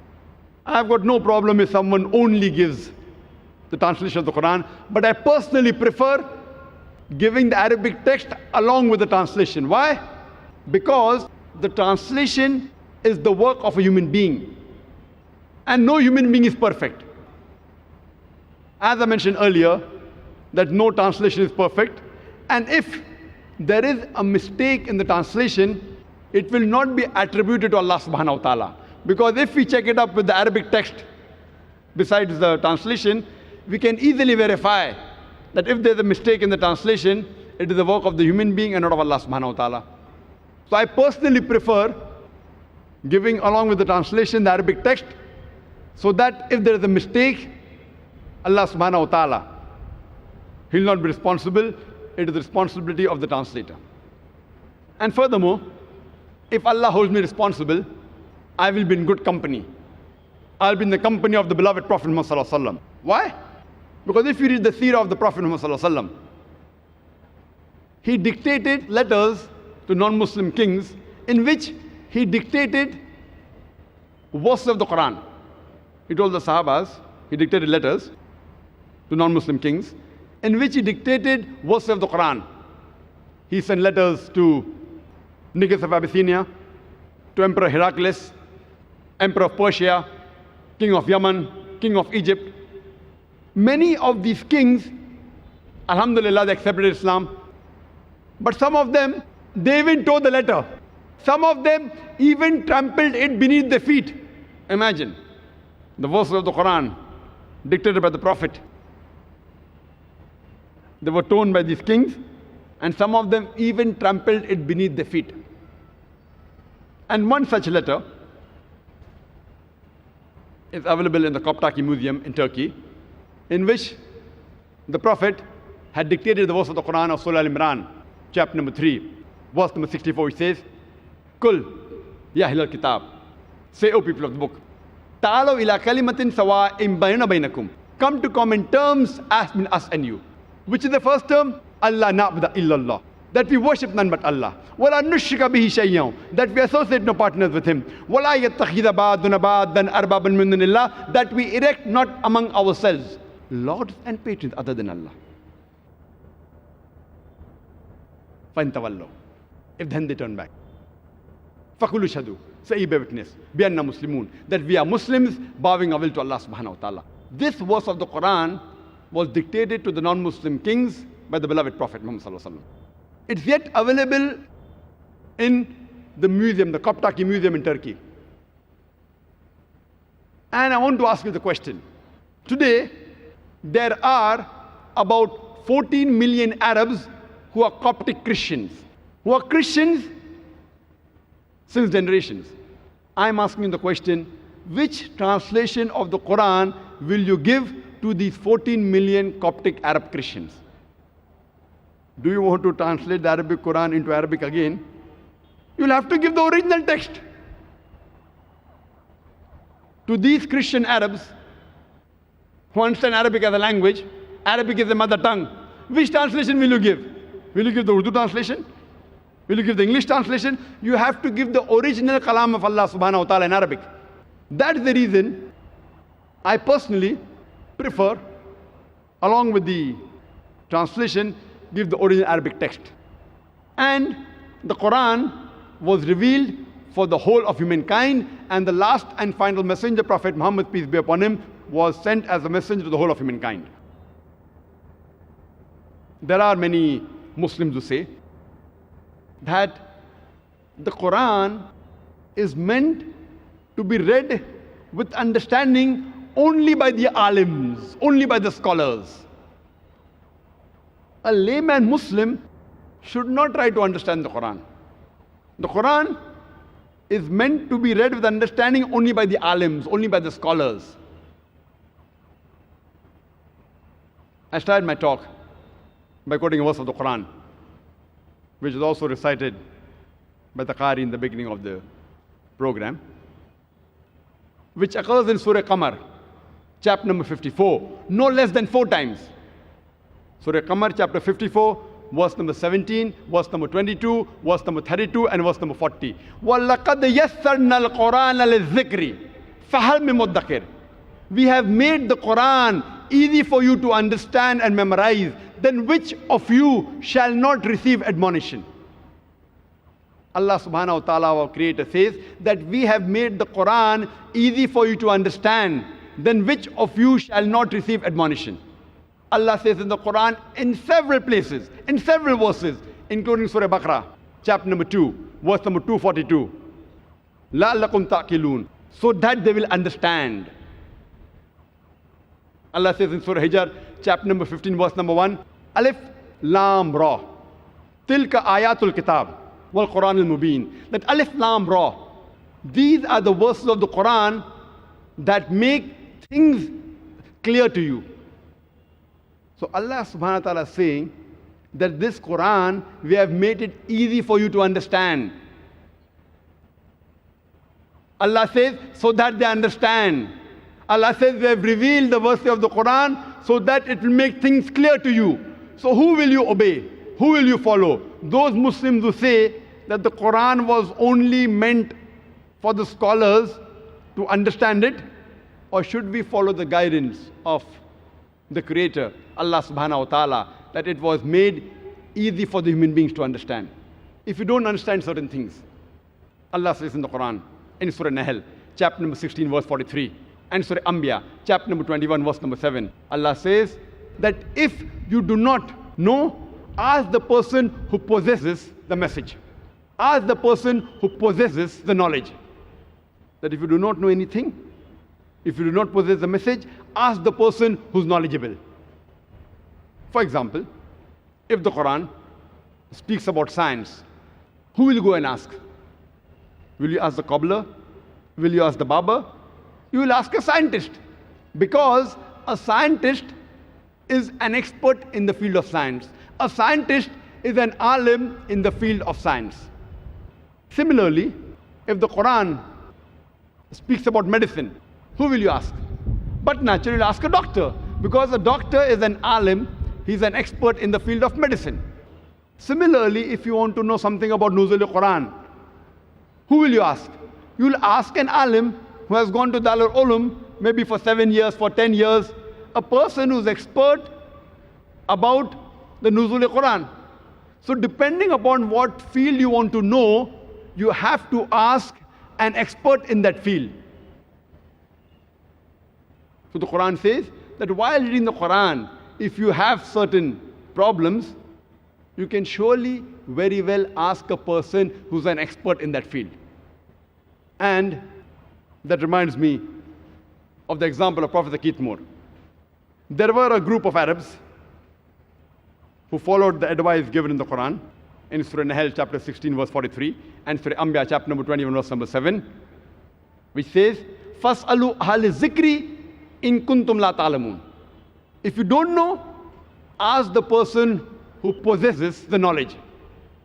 I've got no problem if someone only gives the translation of the Quran, but I personally prefer giving the Arabic text along with the translation. Why? Because the translation is the work of a human being. And no human being is perfect. As I mentioned earlier, that no translation is perfect. And if there is a mistake in the translation, it will not be attributed to Allah subhanahu wa ta'ala. Because if we check it up with the Arabic text besides the translation, we can easily verify that if there's a mistake in the translation, it is the work of the human being and not of Allah subhanahu wa ta'ala. So I personally prefer giving along with the translation the Arabic text, so that if there is a mistake, Allah subhanahu wa ta'ala, He will not be responsible. It is the responsibility of the translator. And furthermore, if Allah holds me responsible, I will be in good company. I'll be in the company of the beloved Prophet Muhammad sallallahu alaihi wasallam. Why? Because if you read the seerah of the Prophet Muhammad sallallahu alaihi wasallam, he dictated letters to non-Muslim kings in which he dictated verses of the Quran. He told the Sahabas, he dictated letters to non-Muslim kings in which he dictated verses of the Quran. He sent letters to Negus of Abyssinia, to Emperor Heraclius, Emperor of Persia, King of Yemen, King of Egypt. Many of these kings, alhamdulillah, they accepted Islam. But some of them, they even tore the letter. Some of them even trampled it beneath their feet. Imagine, the verses of the Quran dictated by the Prophet. They were torn by these kings, and some of them even trampled it beneath their feet. And one such letter is available in the Koptaki Museum in Turkey, in which the Prophet had dictated the verse of the Quran of Surah Al-Imran, chapter number 3, verse number 64, which says, Kul, ya ahlal kitab, say, O people of the book, ta'alaw ila kalimatin sawa'in baynana baynakum, come to common terms as between us and you. Which is the first term? Allah na'budu illallah, that we worship none but Allah. Wala nushrika bihi shay'an, that we associate no partners with Him. Wala yattakhidha ba'duna ba'dan arbaban min dunillah, that we erect not among ourselves lords and patrons other than Allah. Fa in tawallu, if then they turn back, faqulu shahadu, say bear witness, bi anna muslimun, that we are Muslims bowing our will to Allah subhanahu wa ta'ala. This verse of the Quran was dictated to the non-Muslim kings by the beloved Prophet Muhammad sallallahu alaihi wasallam. It's yet available in the museum, the Koptaki Museum in Turkey. And I want to ask you the question. Today, there are about 14 million Arabs who are Coptic Christians, who are Christians since generations. I'm asking the question, which translation of the Quran will you give to these 14 million Coptic Arab Christians? Do you want to translate the Arabic Quran into Arabic again? You'll have to give the original text. to these Christian Arabs who understand Arabic as a language, Arabic is a mother tongue, which translation will you give? Will you give the Urdu translation? Will you give the English translation? You have to give the original kalam of Allah subhanahu wa ta'ala in Arabic. That is the reason I personally prefer, along with the translation, give the original Arabic text. And the Quran was revealed for the whole of humankind, and the last and final messenger, Prophet Muhammad, peace be upon him, was sent as a messenger to the whole of humankind. There are many Muslims who say that the Quran is meant to be read with understanding only by the alims, only by the scholars. A layman Muslim should not try to understand the Quran. The Quran is meant to be read with understanding only by the alims, only by the scholars. I started my talk by quoting a verse of the Quran, which is also recited by the Qari in the beginning of the program, which occurs in Surah Qamar, chapter number 54, no less than 4 times. Surah Qamar, chapter 54, verse number 17, verse number 22, verse number 32, and verse number 40. وَلَقَدْ يَسَّرْنَا الْقُرْآنَ لِلذِّكْرِ فَهَلْ مِن مُدَّكِرٍ. We have made the Quran easy for you to understand and memorize. Then which of you shall not receive admonition? Allah subhanahu wa ta'ala, our creator, says that we have made the Quran easy for you to understand. Then which of you shall not receive admonition? Allah says in the Quran in several places, in several verses, including Surah Baqarah, chapter number 2, verse number 242. لَعَلَّكُمْ تَعْقِلُونَ, so that they will understand. Allah says in Surah Hijr, chapter number 15, verse number 1, Alif Lam Ra, Tilka Ayatul Kitab, Wal Quran al Mubin. That Alif Lam Ra, these are the verses of the Quran that make things clear to you. So Allah subhanahu wa ta'ala is saying that this Quran, we have made it easy for you to understand. Allah says, so that they understand. Allah says, we have revealed the verses of the Quran so that it will make things clear to you. So who will you obey? Who will you follow? Those Muslims who say that the Quran was only meant for the scholars to understand it, or should we follow the guidance of the Creator, Allah subhanahu wa ta'ala, that it was made easy for the human beings to understand? If you don't understand certain things, Allah says in the Quran, in Surah Nahl, chapter number 16, verse 43, and Surah Anbiya, chapter number 21, verse number 7, Allah says that if you do not know, ask the person who possesses the message. Ask the person who possesses the knowledge. That if you do not know anything, if you do not possess the message, ask the person who's knowledgeable. For example, if the Quran speaks about science, who will you go and ask? Will you ask the cobbler? Will you ask the barber? You will ask a scientist, because a scientist is an expert in the field of science. A scientist is an alim in the field of science. Similarly, if the Quran speaks about medicine, who will you ask? But naturally, you'll ask a doctor, because a doctor is an alim, he's an expert in the field of medicine. Similarly, if you want to know something about Nuzul al-Quran, who will you ask? You'll ask an alim who has gone to Darul Ulum, maybe for 7 years, for 10 years, a person who's expert about the Nuzul al-Quran. So depending upon what field you want to know, you have to ask an expert in that field. So the Quran says that while reading the Quran, if you have certain problems, you can surely very well ask a person who's an expert in that field. And that reminds me of the example of Prophet Zakit. There were a group of Arabs who followed the advice given in the Quran in Surah Nahl, chapter 16, verse 43, and Surah Anbiya, chapter number 21, verse number 7, which says, فَاسْأَلُوا أَهْلَ الذِّكْرِ إِن كُنْتُمْ لَا تَعْلَمُونَ. If you don't know, ask the person who possesses the knowledge.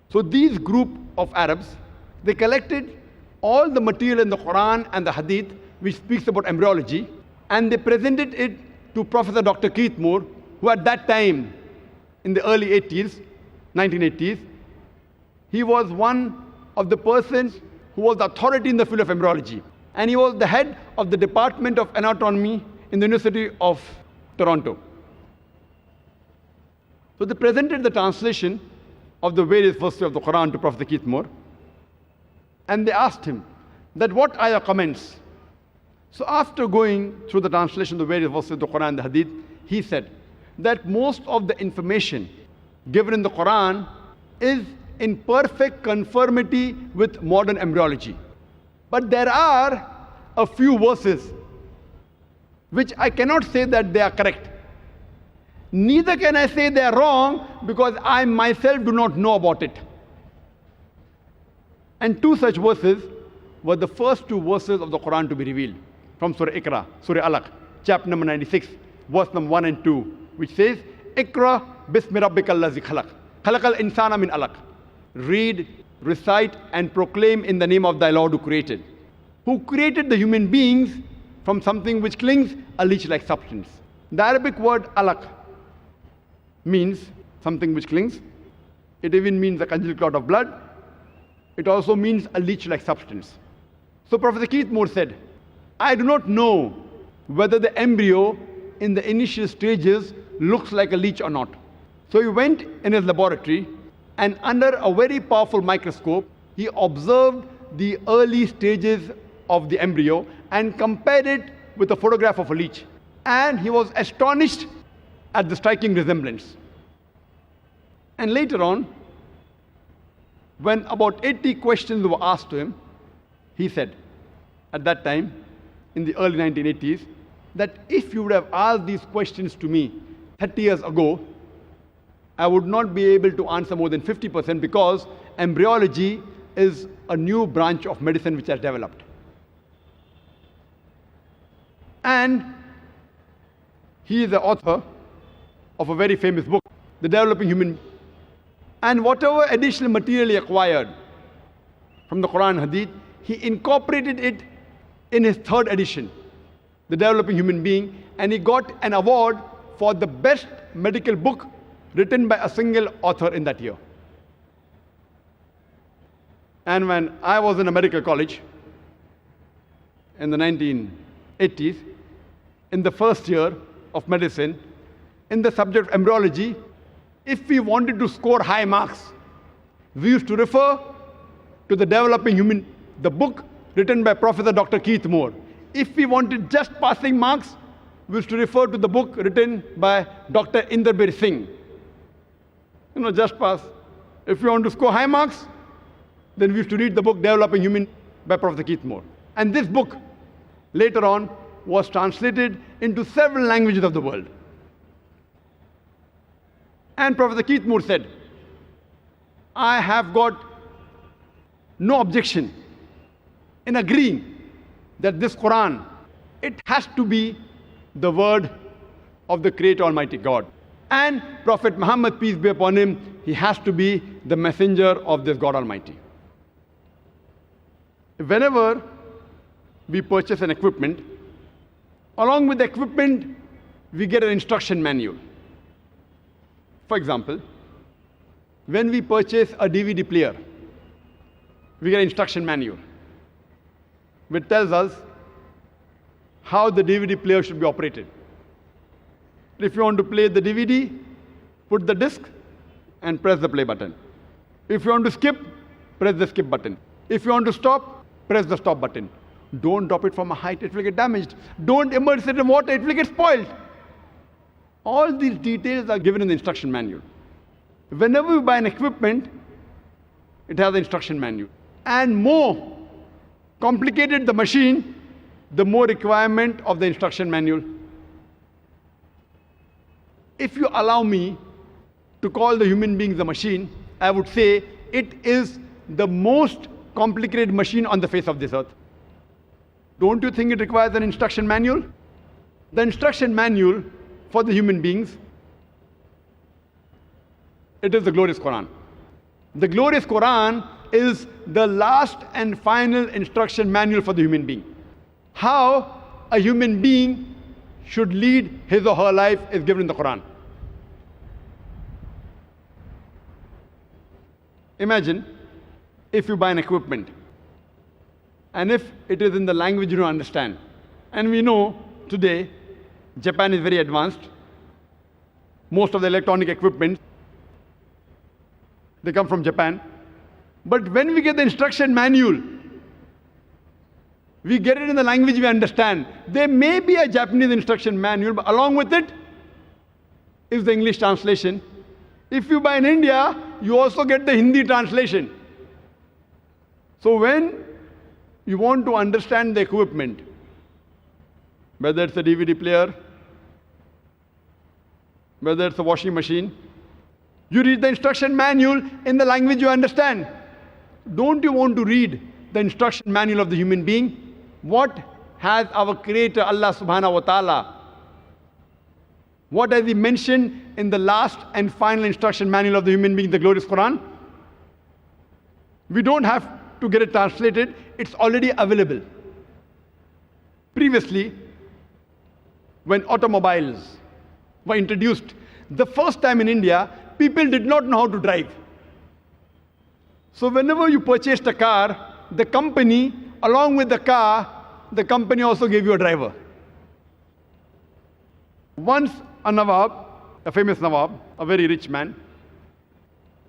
So these group of Arabs, they collected all the material in the Quran and the Hadith which speaks about embryology, and they presented it to Professor Dr. Keith Moore, who at that time, in the early 80s, 1980s, he was one of the persons who was the authority in the field of embryology. And he was the head of the Department of Anatomy in the University of Toronto. So they presented the translation of the various verses of the Quran to Professor Keith Moore, and they asked him that what are your comments? So after going through the translation of the various verses of the Quran and the Hadith, he said that most of the information given in the Quran is in perfect conformity with modern embryology. But there are a few verses which I cannot say that they are correct. Neither can I say they are wrong because I myself do not know about it. And two such verses were the first two verses of the Quran to be revealed from Surah Iqra, Surah Alaq, chapter number 96, verse number 1 and 2, which says, Iqra bismi rabbika allazi khalaq, khalaqal insana min alaq. Read, recite, and proclaim in the name of thy Lord who created the human beings from something which clings, a leech-like substance. The Arabic word alaq means something which clings. It even means a congealed clot of blood. It also means a leech-like substance. So Professor Keith Moore said, I do not know whether the embryo in the initial stages looks like a leech or not. So he went in his laboratory, and under a very powerful microscope, he observed the early stages of the embryo and compared it with a photograph of a leech. And he was astonished at the striking resemblance. And later on, when about 80 questions were asked to him, he said, at that time, in the early 1980s, that if you would have asked these questions to me 30 years ago, I would not be able to answer more than 50% because embryology is a new branch of medicine which has developed. And he is the author of a very famous book, The Developing Human. And whatever additional material he acquired from the Quran and Hadith, he incorporated it in his third edition, The Developing Human Being, and he got an award for the best medical book written by a single author in that year. And when I was in a medical college in the 1980s, in the first year of medicine, in the subject of embryology, if we wanted to score high marks, we used to refer to The Developing Human, the book written by Professor Dr. Keith Moore. If we wanted just passing marks, we used to refer to the book written by Dr. Inderbir Singh. Just pass. If you want to score high marks, then we used to read the book Developing Human by Professor Keith Moore. And this book, later on, was translated into several languages of the world. And Professor Keith Moore said, I have got no objection in agreeing that this Quran, it has to be the word of the Creator Almighty God. And Prophet Muhammad, peace be upon him, he has to be the messenger of this God Almighty. Whenever we purchase an equipment, along with the equipment, we get an instruction manual. For example, when we purchase a DVD player, we get an instruction manual which tells us how the DVD player should be operated. If you want to play the DVD, put the disc and press the play button. If you want to skip, press the skip button. If you want to stop, press the stop button. Don't drop it from a height, it will get damaged. Don't immerse it in water, it will get spoiled. All these details are given in the instruction manual. Whenever you buy an equipment, it has an instruction manual. And more complicated the machine, the more requirement of the instruction manual. If you allow me to call the human beings a machine, I would say it is the most complicated machine on the face of this earth. Don't you think it requires an instruction manual? The instruction manual for the human beings, it is the glorious Quran. The glorious Quran is the last and final instruction manual for the human being. how a human being should lead his or her life is given in the Quran. Imagine if you buy an equipment and if it is in the language you don't understand. And we know today Japan is very advanced. Most of the electronic equipment, they come from Japan. But when we get the instruction manual, we get it in the language we understand. There may be a Japanese instruction manual, but along with it is the English translation. If you buy in India, you also get the Hindi translation. So when you want to understand the equipment, whether it's a DVD player, whether it's a washing machine, you read the instruction manual in the language you understand. Don't you want to read the instruction manual of the human being? What has our Creator Allah subhanahu wa ta'ala, what has He mentioned in the last and final instruction manual of the human being, the glorious Quran? We don't have to get it translated, it's already available. Previously, when automobiles were introduced, the first time in India, people did not know how to drive. So whenever you purchased a car, the company, along with the car, the company also gave you a driver. Once a Nawab, a famous Nawab, a very rich man,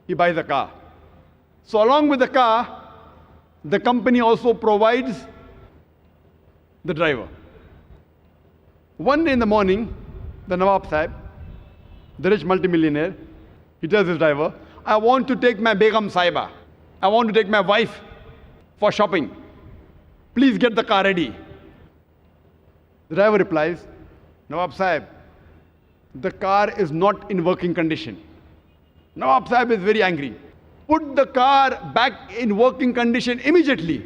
he buys a car. So along with the car, the company also provides the driver. One day in the morning, the Nawab Sahib, the rich multimillionaire, he tells his driver, I want to take my Begum Sahiba. I want to take my wife for shopping. Please get the car ready. The driver replies, Nawab Sahib, the car is not in working condition. Nawab Sahib is very angry. Put the car back in working condition immediately.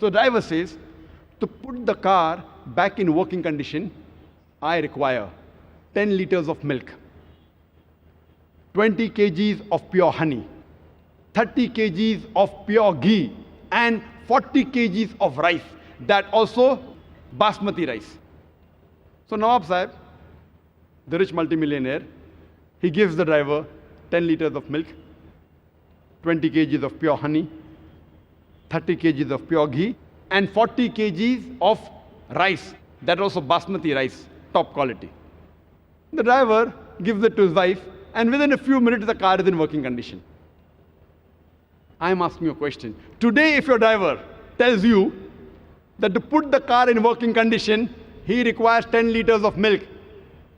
So the driver says, to put the car back in working condition, I require 10 liters of milk, 20 kgs of pure honey, 30 kgs of pure ghee, and 40 kgs of rice. That also basmati rice. So Nawab Sahib, the rich multimillionaire, he gives the driver 10 liters of milk, 20 kgs of pure honey, 30 kgs of pure ghee, and 40 kgs of rice. That also basmati rice, top quality. The driver gives it to his wife, and within a few minutes the car is in working condition. I am asking you a question. Today, if your driver tells you that to put the car in working condition, he requires 10 liters of milk,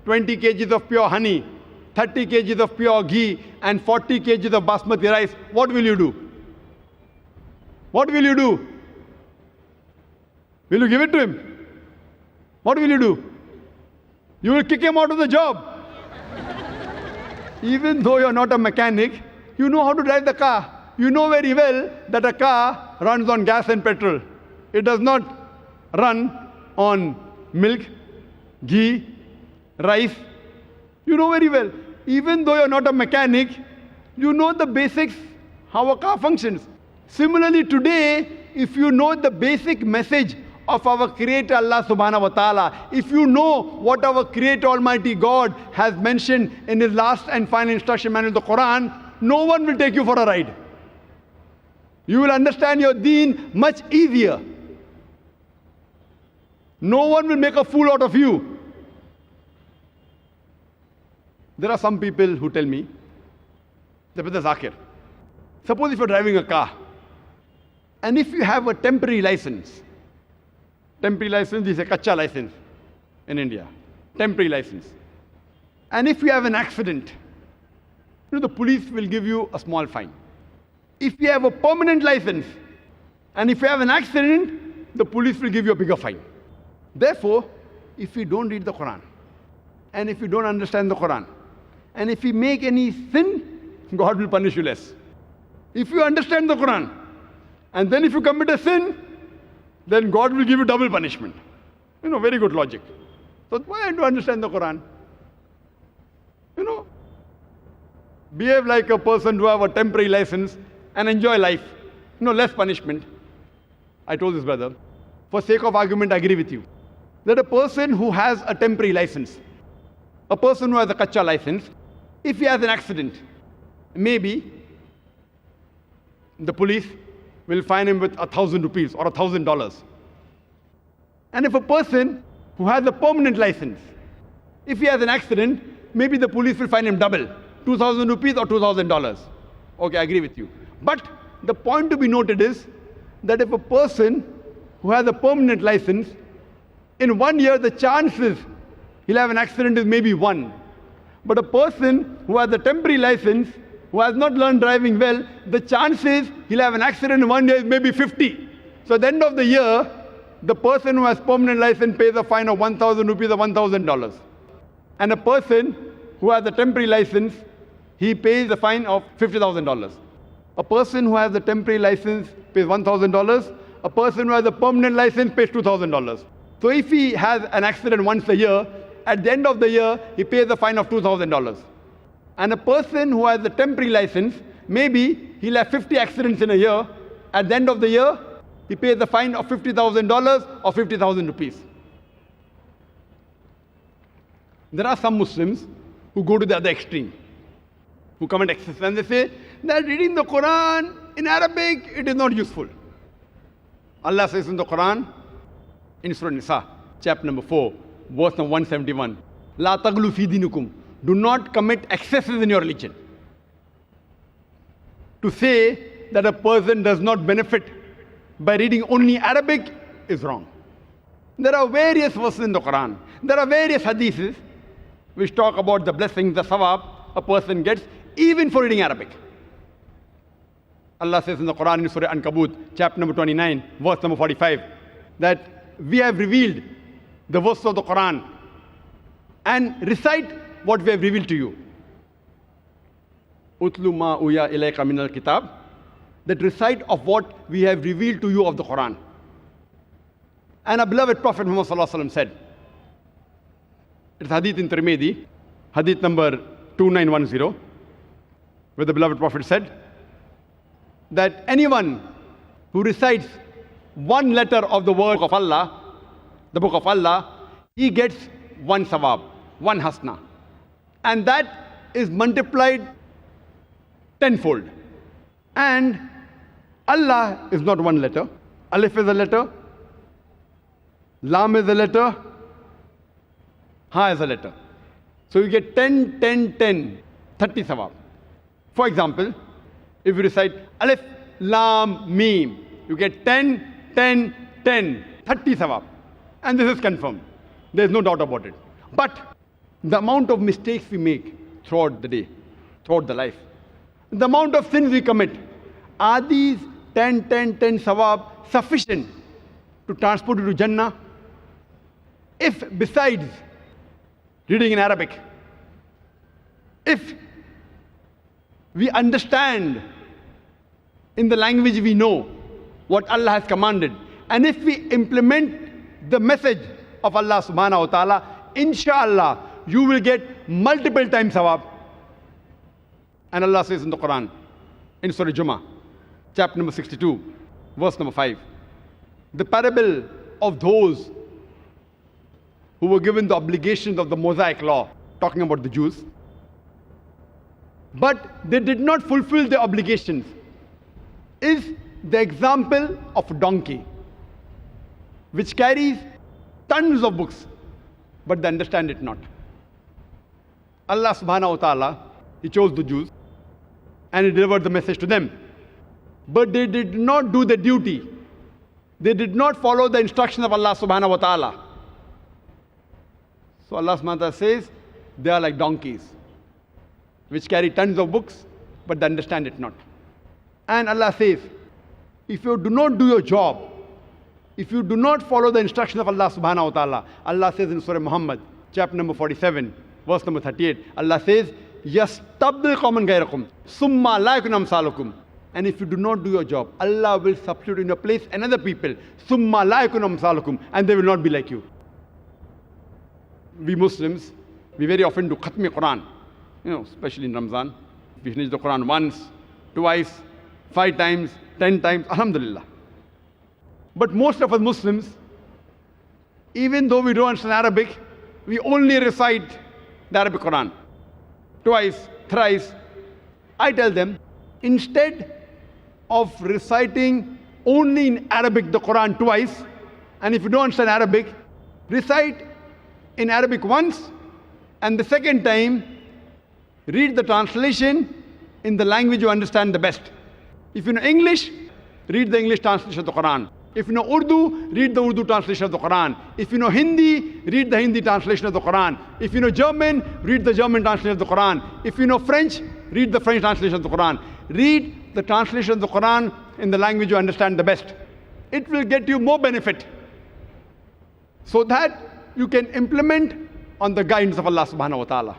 20 kgs of pure honey, 30 kgs of pure ghee, and 40 kgs of basmati rice, what will you do? What will you do? Will you give it to him? What will you do? You will kick him out of the job. Even though you're not a mechanic, you know how to drive the car. You know very well that a car runs on gas and petrol. It does not run on milk, ghee, rice. You know very well. Even though you're not a mechanic, you know the basics, how a car functions. Similarly, today, if you know the basic message of our Creator Allah subhanahu wa ta'ala, if you know what our Creator Almighty God has mentioned in His last and final instruction manual, the Quran, no one will take you for a ride. You will understand your deen much easier. No one will make a fool out of you. There are some people who tell me, Brother Zakir, suppose if you're driving a car, and if you have a temporary license is a kacha license in India, temporary license. And if you have an accident, the police will give you a small fine. If you have a permanent license, and if you have an accident, the police will give you a bigger fine. Therefore, if you don't read the Quran, and if you don't understand the Quran, and if you make any sin, God will punish you less. If you understand the Quran, and then if you commit a sin, then God will give you double punishment. Very good logic. So why don't you understand the Quran? Behave like a person who have a temporary license and enjoy life. Less punishment. I told this brother, for sake of argument, I agree with you, that a person who has a temporary license, a person who has a kacha license, if he has an accident, maybe the police will fine him with 1,000 rupees or $1,000. And if a person who has a permanent license, if he has an accident, maybe the police will fine him double, 2,000 rupees or $2,000. Okay, I agree with you. But the point to be noted is that if a person who has a permanent license, in 1 year the chances he'll have an accident is maybe 1. But a person who has a temporary license, who has not learned driving well, the chances he'll have an accident in 1 year is maybe 50. So at the end of the year, the person who has permanent license pays a fine of 1,000 rupees or $1,000. And a person who has a temporary license, he pays a fine of $50,000. A person who has a temporary license pays $1,000. A person who has a permanent license pays $2,000. So if he has an accident once a year, at the end of the year, he pays a fine of $2,000. And a person who has a temporary license, maybe he'll have 50 accidents in a year. At the end of the year, he pays a fine of $50,000 or 50,000 rupees. There are some Muslims who go to the other extreme, who commit excess, and they say that reading the Quran in Arabic, it is not useful. Allah says in the Quran, in Surah Nisa, chapter number 4, verse number 171, La taglu fi dinukum. Do not commit excesses in your religion. To say that a person does not benefit by reading only Arabic is wrong. There are various verses in the Quran. There are various hadiths which talk about the blessings, the sawab a person gets even for reading Arabic. Allah says in the Quran in Surah Ankabut, chapter number 29, verse number 45, that we have revealed the verse of the Quran and recite what we have revealed to you. Utlu ma uya ilayka min al-kitab, that recite of what we have revealed to you of the Quran. And our beloved Prophet Muhammad sallallahu alaihi wasallam said, it's hadith in Tirmidhi, hadith number 2910, where the beloved Prophet said that anyone who recites one letter of the word of Allah, the book of Allah, he gets one sawab, one hasna. And that is multiplied tenfold. And Allah is not one letter. Alif is a letter, Lam is a letter, Ha is a letter. So you get 10, 10, 10, 30 sawab. For example, if you recite Alif, Lam, Mim, you get 10, 10, 10, 30 sawab. And this is confirmed. There is no doubt about it. But the amount of mistakes we make throughout the day, throughout the life, the amount of sins we commit, are these 10, 10, 10 sawab sufficient to transport you to Jannah? If besides reading in Arabic, if we understand in the language we know what Allah has commanded, and if we implement the message of Allah subhanahu wa ta'ala, inshallah, you will get multiple times sawab. And Allah says in the Quran, in Surah Jummah, chapter number 62, verse number 5, the parable of those who were given the obligations of the Mosaic law, talking about the Jews, but they did not fulfill their obligations, is the example of a donkey, which carries tons of books, but they understand it not. Allah subhanahu wa ta'ala, He chose the Jews, and He delivered the message to them. But they did not do the duty. They did not follow the instructions of Allah subhanahu wa ta'ala. So Allah subhanahu wa ta'ala says, they are like donkeys, which carry tons of books, but they understand it not. And Allah says, if you do not do your job, if you do not follow the instructions of Allah subhanahu wa ta'ala, Allah says in Surah Muhammad, chapter number 47, verse number 38, Allah says, يَسْتَبْدِلْ قَوْمًا غَيْرَكُمْ ثُمَّ لَا يَكُنْ أَمْثَالُكُمْ. And if you do not do your job, Allah will substitute in your place another people, ثُمَّ لَا يَكُنْ أَمْثَالُكُمْ, and they will not be like you. We Muslims, we very often do Khatmi Quran, especially in Ramzan. We finish the Quran once, twice, 5 times, 10 times, alhamdulillah. But most of us Muslims, even though we don't understand Arabic, we only recite the Arabic Quran. Twice, thrice. I tell them, instead of reciting only in Arabic the Quran twice, and if you don't understand Arabic, recite in Arabic once, and the second time, read the translation in the language you understand the best. If you know English, read the English translation of the Quran. If you know Urdu, read the Urdu translation of the Quran. If you know Hindi, read the Hindi translation of the Quran. If you know German, read the German translation of the Quran. If you know French, read the French translation of the Quran. Read the translation of the Quran in the language you understand the best. It will get you more benefit, so that you can implement on the guidance of Allah subhanahu wa ta'ala.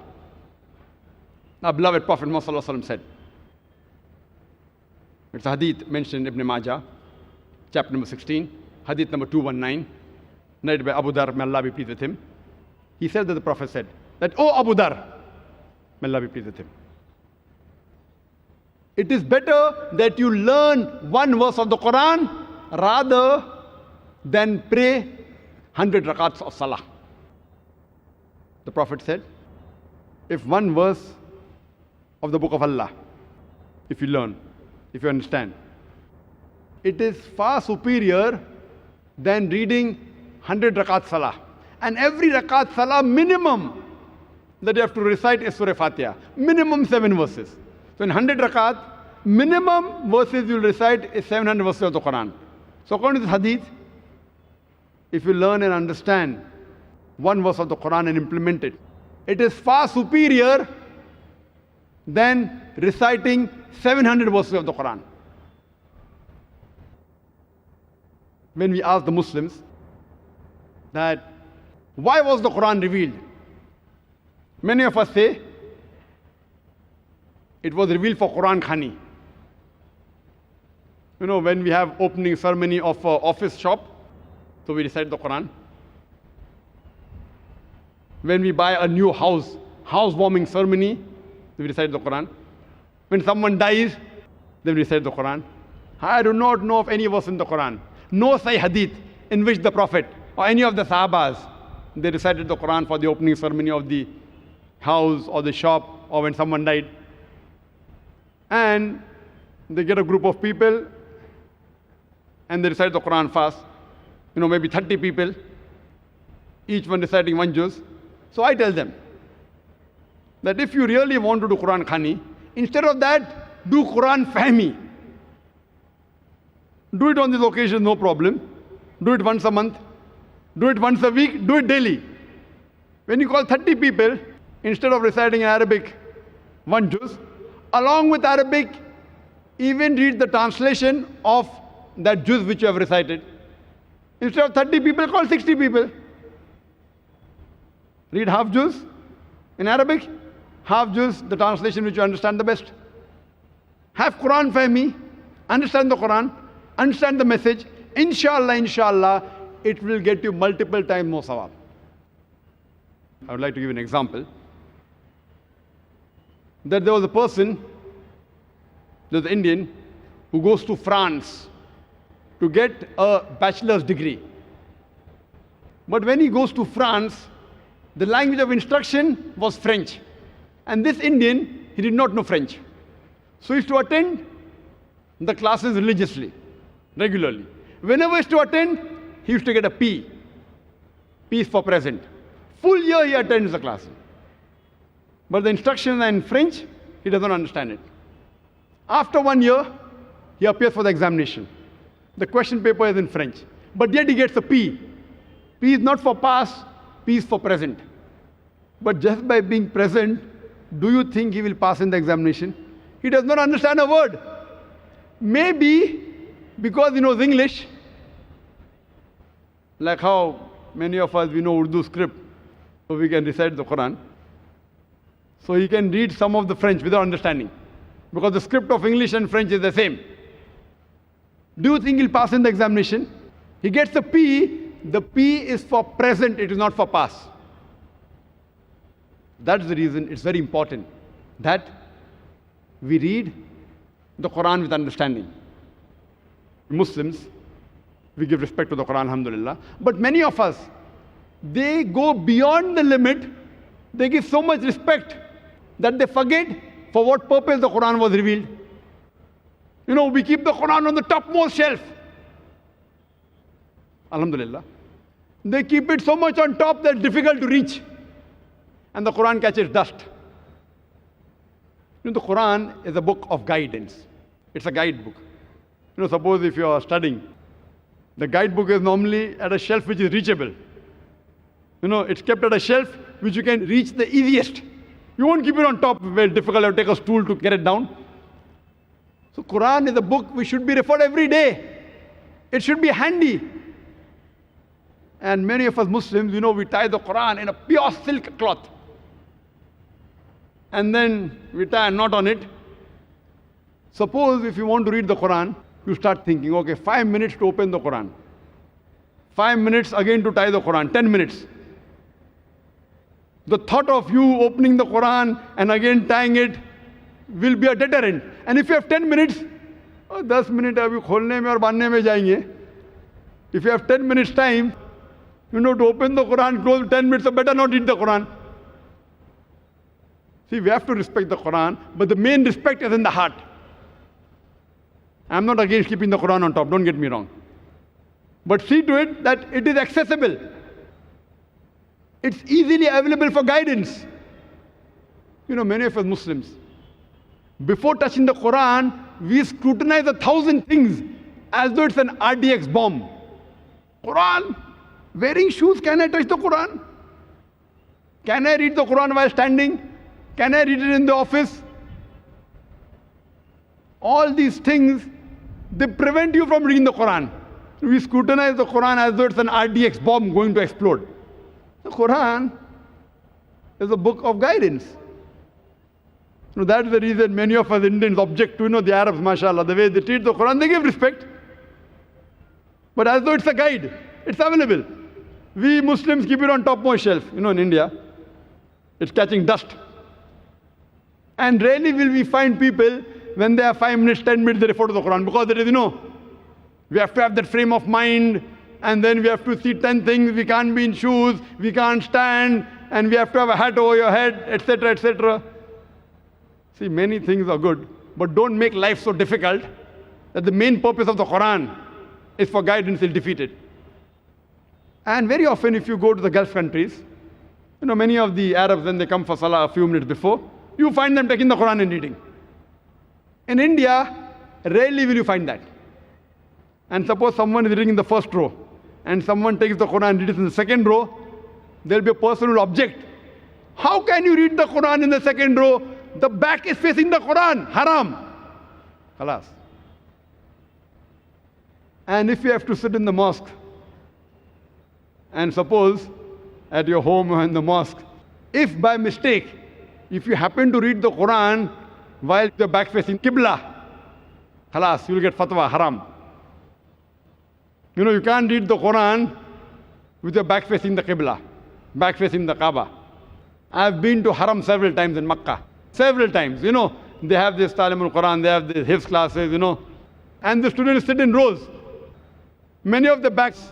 Our beloved Prophet Muhammad sallallahu alaihi wasallam said, it's a hadith mentioned in Ibn Majah, chapter number 16, hadith number 219, narrated by Abu Dhar, may Allah be pleased with him. He said that the Prophet said that, "Oh Abu Dhar, may Allah be pleased with him, it is better that you learn one verse of the Quran rather than pray 100 rakats of salah." The Prophet said, if one verse of the book of Allah, if you learn, if you understand, it is far superior than reading 100 rakat salah. And every rakat salah minimum that you have to recite is Surah Fatiha. Minimum 7 verses. So in 100 rakat, minimum verses you will recite is 700 verses of the Quran. So according to this hadith, if you learn and understand one verse of the Quran and implement it, it is far superior than reciting 700 verses of the Quran. When we ask the Muslims that why was the Quran revealed, many of us say it was revealed for Quran Khani. You know, when we have opening ceremony of an office shop, so we recite the Quran. When we buy a new house, housewarming ceremony, we recite the Quran. When someone dies, then we recite the Quran. I do not know of any verse in the Quran, no Sahih hadith in which the Prophet or any of the Sahabas, they recited the Quran for the opening ceremony of the house or the shop or when someone died. And they get a group of people and they recite the Quran fast. You know, maybe 30 people, each one reciting one juz. So I tell them that if you really want to do Quran Khani, instead of that, do Quran Fahmi. Do it on this occasion, no problem. Do it once a month. Do it once a week. Do it daily. When you call 30 people, instead of reciting in Arabic one juz, along with Arabic, even read the translation of that juz which you have recited. Instead of 30 people, call 60 people. Read half juz in Arabic, half juz the translation which you understand the best. Have Quran Fahmi, understand the Quran, understand the message. Inshallah, inshallah, it will get you multiple times more sawab. I would like to give an example. That there was a person, there's an Indian, who goes to France to get a bachelor's degree. But when he goes to France, the language of instruction was French. And this Indian, he did not know French. So he used to attend the classes religiously, regularly. Whenever he used to attend, he used to get a P. P is for present. Full year he attends the class. But the instructions are in French, he doesn't understand it. After 1 year, he appears for the examination. The question paper is in French. But yet he gets a P. P is not for past, P is for present. But just by being present, do you think he will pass in the examination? He does not understand a word. Maybe because he knows English, like how many of us, we know Urdu script, so we can recite the Quran. So he can read some of the French without understanding, because the script of English and French is the same. Do you think he'll pass in the examination? He gets a P. The P is for present, it is not for past. That's the reason it's very important that we read the Quran with understanding. Muslims, we give respect to the Quran, alhamdulillah. But many of us, they go beyond the limit. They give so much respect that they forget for what purpose the Quran was revealed. We keep the Quran on the topmost shelf. Alhamdulillah. They keep it so much on top that it's difficult to reach. And the Quran catches dust. The Quran is a book of guidance. It's a guidebook. Suppose if you are studying, the guidebook is normally at a shelf which is reachable. It's kept at a shelf which you can reach the easiest. You won't keep it on top, very difficult, you have to take a stool to get it down. So Quran is a book which should be referred every day. It should be handy. And many of us Muslims, we tie the Quran in a pure silk cloth. And then we tie a knot on it. Suppose if you want to read the Quran, you start thinking, okay, 5 minutes to open the Quran. 5 minutes again to tie the Quran, 10 minutes. The thought of you opening the Quran and again tying it will be a deterrent. And if you have 10 minutes, 10 minutes abhi kholne mein aur bandhne mein jayenge. If you have 10 minutes time, to open the Quran, close 10 minutes, so better not read the Quran. See, we have to respect the Quran, but the main respect is in the heart. I'm not against keeping the Quran on top, don't get me wrong. But see to it that it is accessible. It's easily available for guidance. Many of us Muslims, before touching the Quran, we scrutinize 1,000 things as though it's an RDX bomb. Quran, wearing shoes, can I touch the Quran? Can I read the Quran while standing? Can I read it in the office? All these things, they prevent you from reading the Quran. We scrutinize the Quran as though it's an RDX bomb going to explode. The Quran is a book of guidance. That's the reason many of us Indians object to, the Arabs, mashallah, the way they treat the Quran, they give respect. But as though it's a guide, it's available. We Muslims keep it on topmost shelf. In India, it's catching dust. And rarely will we find people, when they have 5 minutes, 10 minutes, they refer to the Quran. Because there is, we have to have that frame of mind, and then we have to see 10 things. We can't be in shoes, we can't stand, and we have to have a hat over your head, etc., etc. See, many things are good, but don't make life so difficult that the main purpose of the Quran is for guidance is defeated. And very often, if you go to the Gulf countries, many of the Arabs, when they come for Salah a few minutes before, you find them taking the Quran and reading. In India, rarely will you find that. And suppose someone is reading in the first row, and someone takes the Quran and reads in the second row, there will be a person who will object. How can you read the Quran in the second row? The back is facing the Quran. Haram. Khalas. And if you have to sit in the mosque, and suppose at your home or in the mosque, if by mistake, if you happen to read the Quran while the back facing Qibla, khalas, you will get fatwa, haram. You can't read the Quran with your back facing the Qibla, back facing the Kaaba. I've been to Haram several times in Makkah. Several times, they have this Talimul Quran, they have the Hifz classes, and the students sit in rows. Many of the backs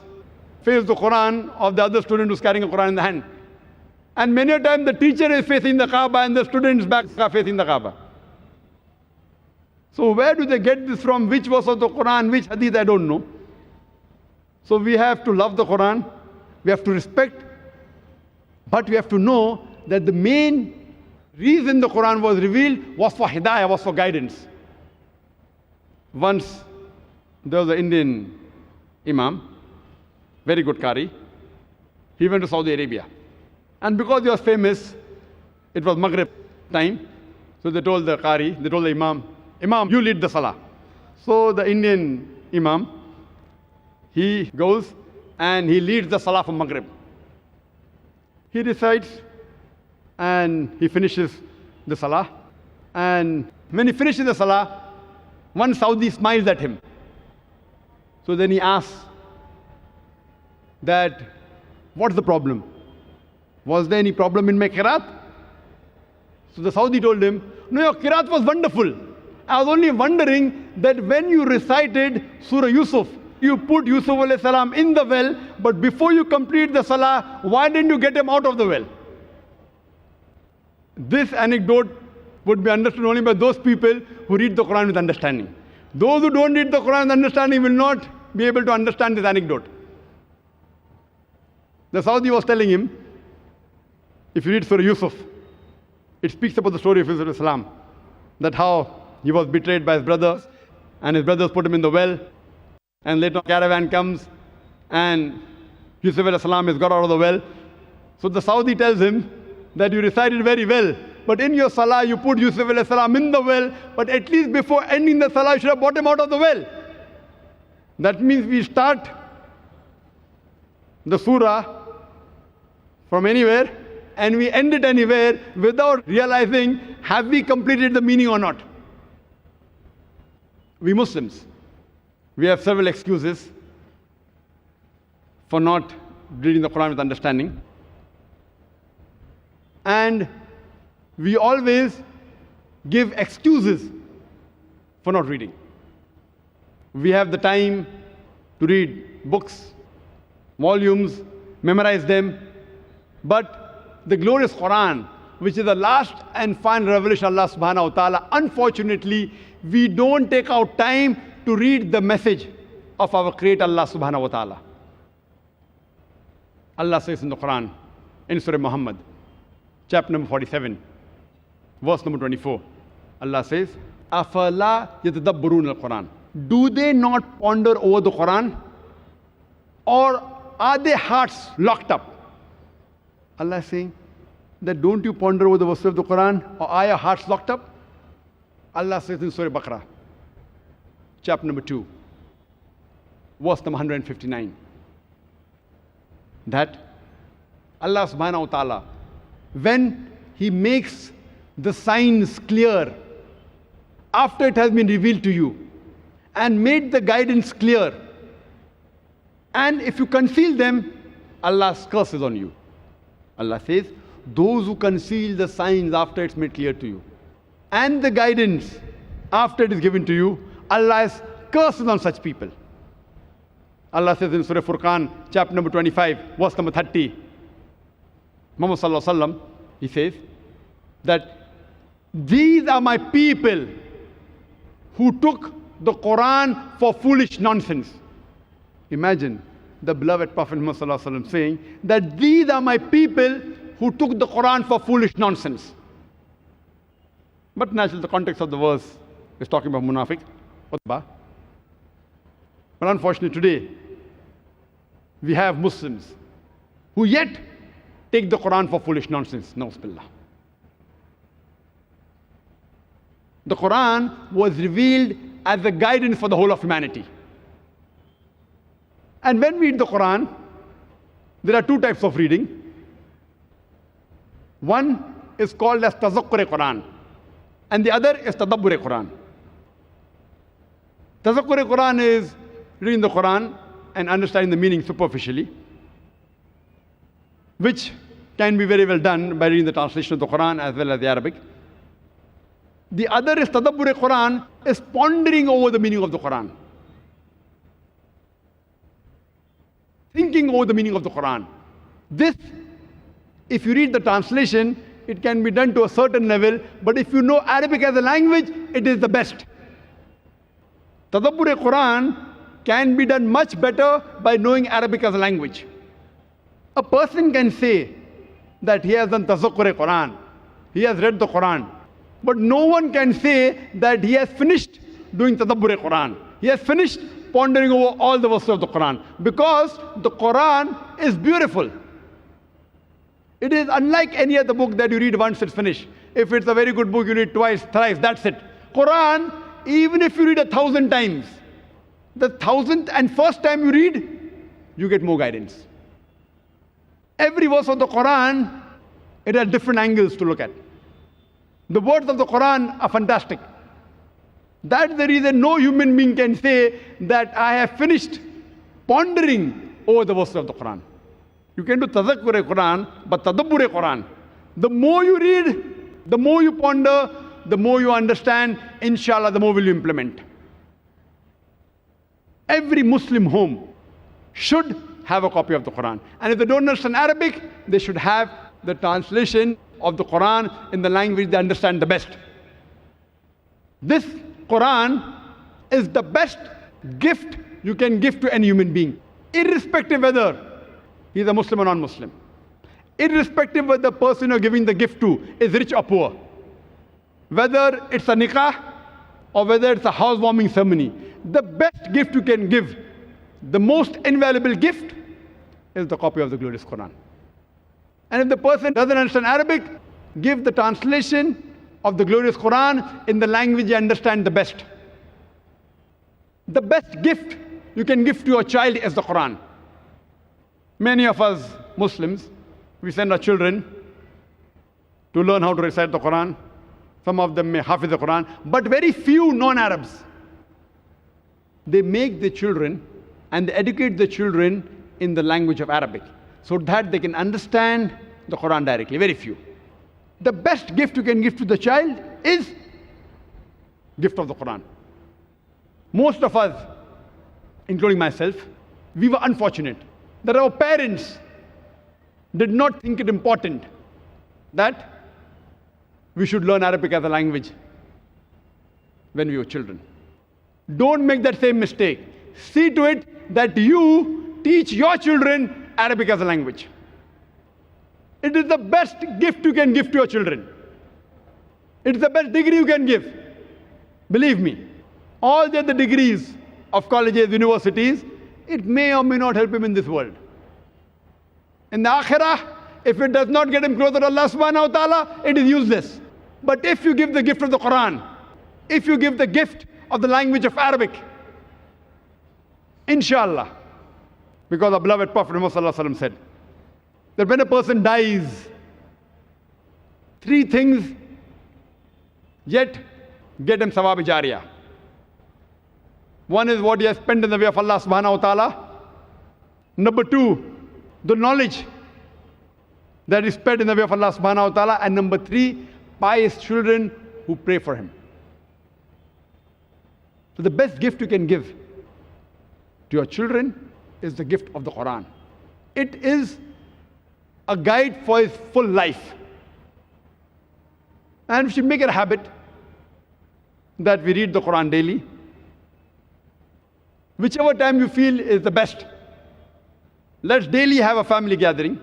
face the Quran of the other student who's carrying a Quran in the hand. And many a time the teacher is facing the Kaaba and the students' backs are facing the Kaaba. So where do they get this from? Which verse of the Quran, which hadith, I don't know. So we have to love the Quran, we have to respect, but we have to know that the main reason the Quran was revealed was for hidayah, was for guidance. Once there was an Indian Imam, very good Qari. He went to Saudi Arabia. And because he was famous, it was Maghrib time. So they told the Qari, they told the Imam, Imam, you lead the Salah. So the Indian Imam, he goes and he leads the Salah for Maghrib. He recites and he finishes the Salah. And when he finishes the Salah, one Saudi smiles at him. So then he asks that, what's the problem? Was there any problem in my qiraat? So the Saudi told him, no, your qiraat was wonderful. I was only wondering that when you recited Surah Yusuf, You put Yusuf alayhi salam in the well, but before you complete the salah, why didn't you get him out of the well? This anecdote would be understood only by those people who read the Quran with understanding. Those who don't read the Quran with understanding will not be able to understand this anecdote. The Saudi was telling him, if you read Surah Yusuf, it speaks about the story of Yusuf Islam, that how he was betrayed by his brothers, and his brothers put him in the well, and later a caravan comes, and Yusuf Islam is got out of the well. So the Saudi tells him that you recited very well, but in your salah you put Yusuf Islam in the well, but at least before ending the salah you should have brought him out of the well. That means we start the surah from anywhere, and we end it anywhere without realizing, have we completed the meaning or not? We Muslims, we have several excuses for not reading the Quran with understanding. And we always give excuses for not reading. We have the time to read books, volumes, memorize them, but the glorious Quran, which is the last and final revelation of Allah subhanahu wa ta'ala, unfortunately, we don't take out time to read the message of our Creator Allah subhanahu wa ta'ala. Allah says in the Quran, in Surah Muhammad, chapter number 47, verse number 24, Allah says, أَفَلَا يَتَدَبَّرُونَ الْقُرْآنَ. Do they not ponder over the Quran? Or are their hearts locked up? Allah is saying that don't you ponder over the verses of the Quran, or are your hearts locked up? Allah says in Surah Baqarah, chapter number 2, verse number 159, that Allah subhanahu wa ta'ala, when He makes the signs clear, after it has been revealed to you, and made the guidance clear, and if you conceal them, Allah's curse is on you. Allah says, those who conceal the signs after it's made clear to you, and the guidance after it is given to you, Allah's curse is on such people. Allah says in Surah Furqan, chapter number 25, verse number 30, Muhammad sallallahu alaihi wasallam, he says that these are my people who took the Quran for foolish nonsense. Imagine the beloved Prophet Muhammad sallallahu alaihi wasallam saying that these are my people who took the Quran for foolish nonsense. But naturally the context of the verse is talking about munafiq. But unfortunately today, we have Muslims who yet take the Quran for foolish nonsense. Na'uzubillah. The Quran was revealed as a guidance for the whole of humanity. And when we read the Quran, there are two types of reading. One is called as Tazakkur Quran, and the other is Tadabbur Quran. Tazakkur Quran is reading the Quran and understanding the meaning superficially, which can be very well done by reading the translation of the Quran as well as the Arabic. The other is Tadabbur Quran, is pondering over the meaning of the Quran, thinking over the meaning of the Quran. This, if you read the translation, it can be done to a certain level, but if you know Arabic as a language, it is the best. Tadabbur Quran can be done much better by knowing Arabic as a language. A person can say that he has done Tazakkur Quran, he has read the Quran, but no one can say that he has finished doing Tadabbur Quran. He has finished pondering over all the verses of the Quran, because the Quran is beautiful. It is unlike any other book that you read once, it's finished. If it's a very good book, you read twice, thrice, that's it. Quran, even if you read 1,000 times, the 1,001st time you read, you get more guidance. Every verse of the Quran, it has different angles to look at. The words of the Quran are fantastic. That's the reason no human being can say that I have finished pondering over the verses of the Quran. You can do Tazakkur Quran, but Tadabbur Quran, the more you read, the more you ponder, the more you understand, inshallah, the more will you implement. Every Muslim home should have a copy of the Quran. And if they don't understand Arabic, they should have the translation of the Quran in the language they understand the best. This Quran is the best gift you can give to any human being, irrespective whether he is a Muslim or non-Muslim, irrespective whether the person you're giving the gift to is rich or poor, whether it's a nikah or whether it's a housewarming ceremony. The best gift you can give, the most invaluable gift, is the copy of the glorious Quran. And if the person doesn't understand Arabic, give the translation of the glorious Quran in the language you understand the best. The best gift you can give to your child is the Quran. Many of us Muslims, we send our children to learn how to recite the Quran. Some of them may hafiz the Quran, but very few non-Arabs. They make the children and they educate the children in the language of Arabic so that they can understand the Quran directly. Very few. The best gift you can give to the child is gift of the Quran. Most of us, including myself, we were unfortunate that our parents did not think it important that we should learn Arabic as a language when we were children. Don't make that same mistake. See to it that you teach your children Arabic as a language. It is the best gift you can give to your children. It is the best degree you can give. Believe me, all the other degrees of colleges, universities, it may or may not help him in this world. In the Akhirah, if it does not get him closer to Allah subhanahu wa ta'ala, it is useless. But if you give the gift of the Quran, if you give the gift of the language of Arabic, inshallah, because our beloved Prophet Muhammad said that when a person dies, three things yet get him sawab jariyah. One is what he has spent in the way of Allah subhanahu wa ta'ala. Number two, the knowledge that is spread in the way of Allah subhanahu wa ta'ala. And number three, pious children who pray for him. So the best gift you can give to your children is the gift of the Quran. It is a guide for his full life. And we should make it a habit that we read the Quran daily. Whichever time you feel is the best. Let's daily have a family gathering,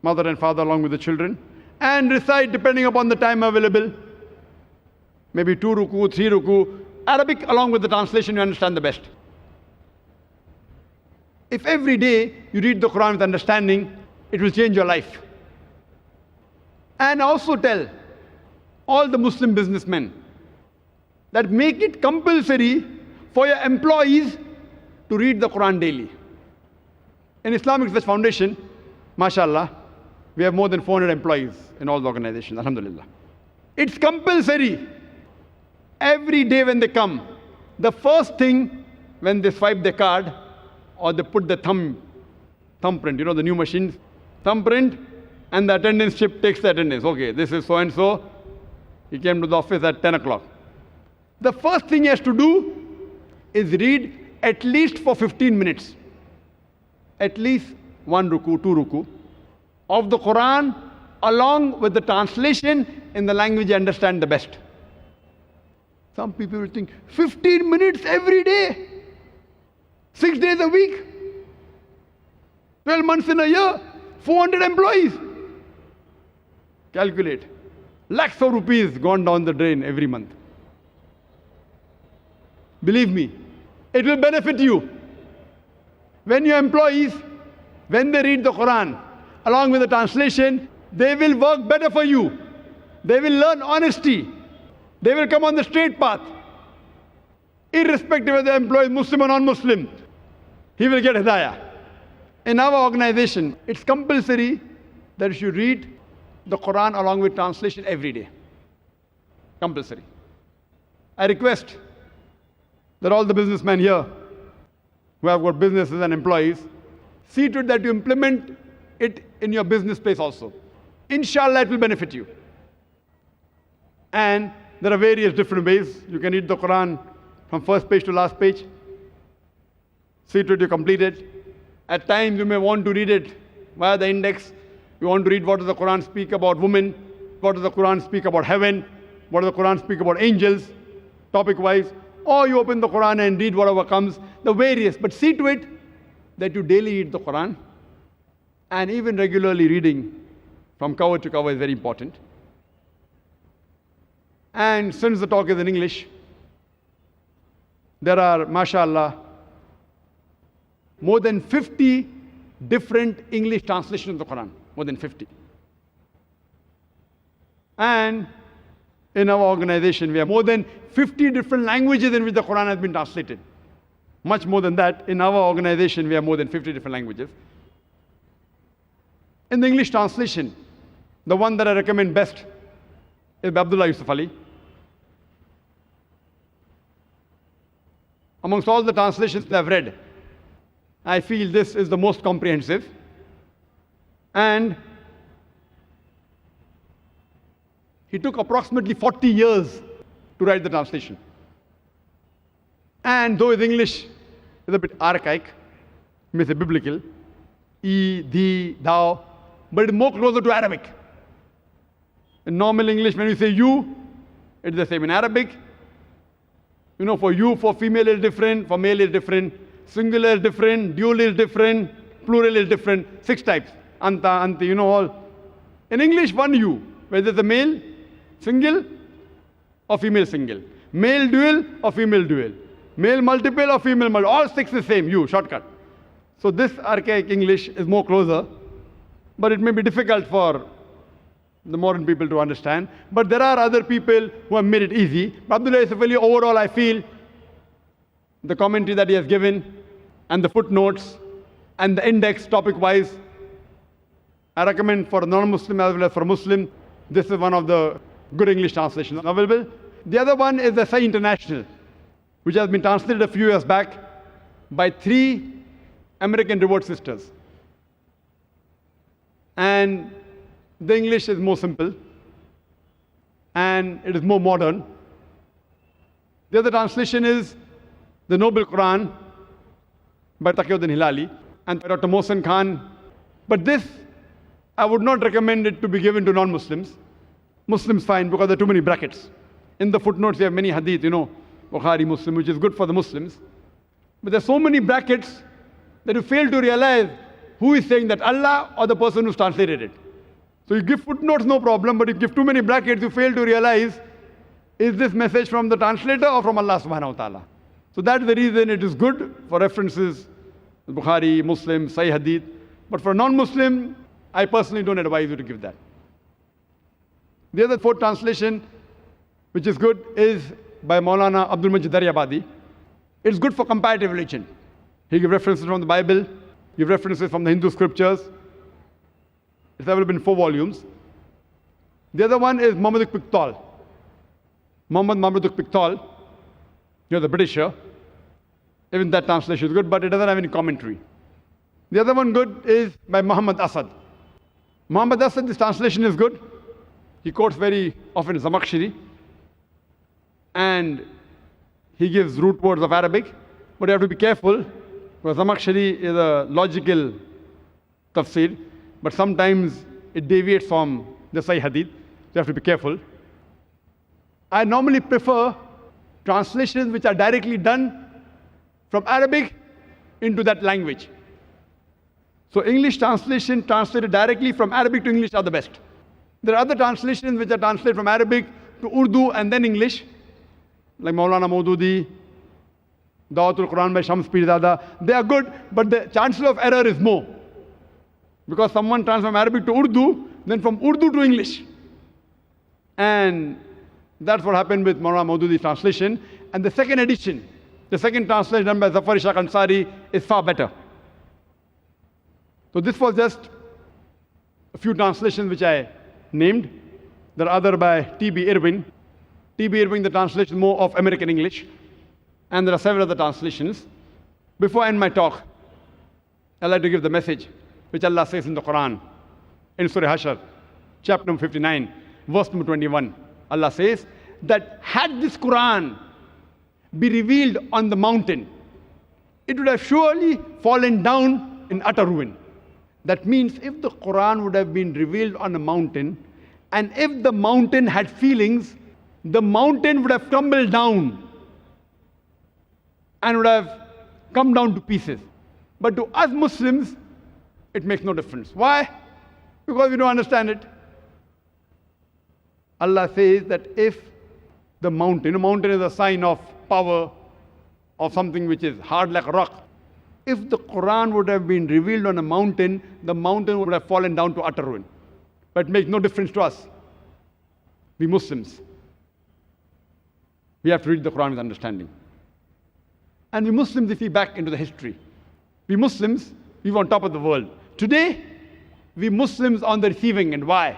mother and father along with the children, and recite depending upon the time available. Maybe 2 ruku, 3 ruku, Arabic along with the translation you understand the best. If every day you read the Quran with understanding, it will change your life. And also tell all the Muslim businessmen that make it compulsory for your employees to read the Quran daily. In Islamic Research Foundation, mashallah, we have more than 400 employees in all the organizations, alhamdulillah. It's compulsory. Every day when they come, the first thing when they swipe their card or they put the thumbprint, you know, the new machines, thumbprint, and the attendance chip takes the attendance. Okay, this is so-and-so. He came to the office at 10 o'clock. The first thing he has to do is read at least for 15 minutes. At least 1 ruku, 2 ruku of the Quran along with the translation in the language you understand the best. Some people will think, 15 minutes every day, 6 days a week, 12 months in a year, 400 employees. Calculate. Lakhs of rupees gone down the drain every month. Believe me, it will benefit you. When your employees, when they read the Quran, along with the translation, they will work better for you. They will learn honesty. They will come on the straight path. Irrespective of the employee, Muslim or non-Muslim, he will get hidayah. In our organization, it's compulsory that you should read the Quran along with translation every day. Compulsory. I request that all the businessmen here who have got businesses and employees, see to it that you implement it in your business space also. Inshallah, it will benefit you. And there are various different ways. You can read the Quran from first page to last page. See to it you complete it. At times you may want to read it via the index. You want to read what does the Quran speak about women, what does the Quran speak about heaven, what does the Quran speak about angels, topic-wise. Or you open the Quran and read whatever comes, the various. But see to it that you daily read the Quran, and even regularly reading from cover to cover is very important. And since the talk is in English, there are, mashallah, more than 50 different English translations of the Quran, more than 50. And in our organization, we have more than 50 different languages in which the Quran has been translated. Much more than that, in our organization, we have more than 50 different languages. In the English translation, the one that I recommend best is by Abdullah Yusuf Ali. Amongst all the translations that I've read, I feel this is the most comprehensive. And he took approximately 40 years to write the translation. And though his English is a bit archaic, you may say biblical, thee, thou, but it's more closer to Arabic. In normal English, when we say you, it's the same. In Arabic, you know, for you, for female is different, for male is different, singular is different, dual is different, plural is different, 6 types. Anta, anti, you know all. In English, one you, whether it's a male, single, or female single. Male dual or female dual. Male multiple or female multiple. All 6 is same, you, shortcut. So this archaic English is more closer, but it may be difficult for the modern people to understand. But there are other people who have made it easy. But Abdullah Yusuf Ali, overall, I feel the commentary that he has given and the footnotes and the index topic-wise, I recommend for a non-Muslim as well as for a Muslim, this is one of the good English translations available. The other one is the Sahih International, which has been translated a few years back by 3 American Reward sisters. And the English is more simple and it is more modern. The other translation is the Noble Quran by Taqiyuddin Hilali and by Dr. Mohsen Khan. But this, I would not recommend it to be given to non-Muslims. Muslims fine because there are too many brackets. In the footnotes, you have many hadith, you know, Bukhari, Muslim, which is good for the Muslims. But there are so many brackets that you fail to realize who is saying that, Allah or the person who's translated it. So you give footnotes, no problem, but if you give too many brackets, you fail to realize, is this message from the translator or from Allah subhanahu wa ta'ala? So that's the reason it is good for references, Bukhari, Muslim, Sahih Hadith. But for a non-Muslim, I personally don't advise you to give that. The other 4th translation, which is good, is by Maulana Abdul Majid Daryabadi. It's good for comparative religion. He gives references from the Bible, gives references from the Hindu scriptures. It's available in 4 volumes. The other one is Mohammed Pickthall. Mohammed Pickthall, you know, the Britisher. Even that translation is good, but it doesn't have any commentary. The other one good is by Muhammad Asad. Muhammad Asad, this translation is good. He quotes very often Zamakhshari. And he gives root words of Arabic. But you have to be careful, because Zamakhshari is a logical tafsir. But sometimes it deviates from the Sahih Hadith. You have to be careful. I normally prefer translations which are directly done from Arabic into that language. So English translation translated directly from Arabic to English are the best. There are other translations which are translated from Arabic to Urdu and then English, like Maulana Maududi, Dawatul Quran by Shams Pirzada. They are good, but the chance of error is more. Because someone translates from Arabic to Urdu, then from Urdu to English. And that's what happened with Maulana Maududi's translation. And the second edition, the second translation done by Zafar Ishaq Ansari is far better. So this was just a few translations which I named. There are other by T.B. Irwin. T.B. Irwin, the translation more of American English. And there are several other translations. Before I end my talk, I'd like to give the message which Allah says in the Quran, in Surah Hashr, chapter number 59, verse number 21. Allah says that had this Quran be revealed on the mountain, it would have surely fallen down in utter ruin. That means if the Quran would have been revealed on a mountain, and if the mountain had feelings, the mountain would have crumbled down and would have come down to pieces. But to us Muslims, it makes no difference. Why? Because we don't understand it. Allah says that if the mountain, a mountain is a sign of power, of something which is hard like a rock. If the Quran would have been revealed on a mountain, the mountain would have fallen down to utter ruin. But it makes no difference to us. We Muslims, we have to read the Quran with understanding. And we Muslims, if we back into the history, we Muslims, we were on top of the world. Today, we Muslims on the receiving end. Why?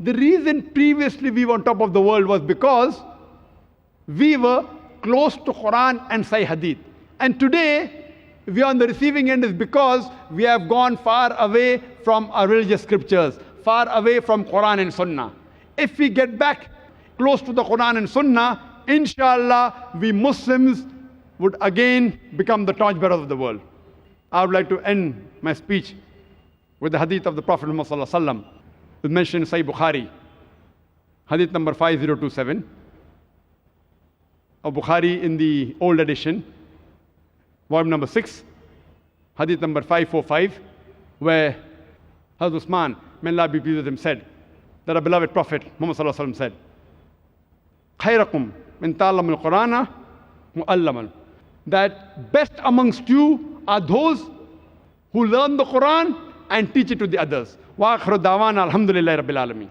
The reason previously we were on top of the world was because we were close to Quran and Sahih Hadith. And today, we are on the receiving end is because we have gone far away from our religious scriptures, far away from Quran and Sunnah. If we get back close to the Quran and Sunnah, inshallah, we Muslims would again become the torchbearers of the world. I would like to end my speech with the hadith of the Prophet Muhammad sallallahu alaihi wasallam. It's mentioned in Sahih Bukhari, hadith number 5027. Of Bukhari in the old edition, volume number 6, hadith number 545, where Hazrat Usman, may Allah be pleased with him, said that our beloved Prophet Muhammad sallallahu alaihi wasallam said, "Khayrakum min ta'allam al-Qur'ana mu'allaman." That best amongst you are those who learn the Quran and teach it to the others. Wa akhiru da'wana alhamdulillahi rabbil alameen.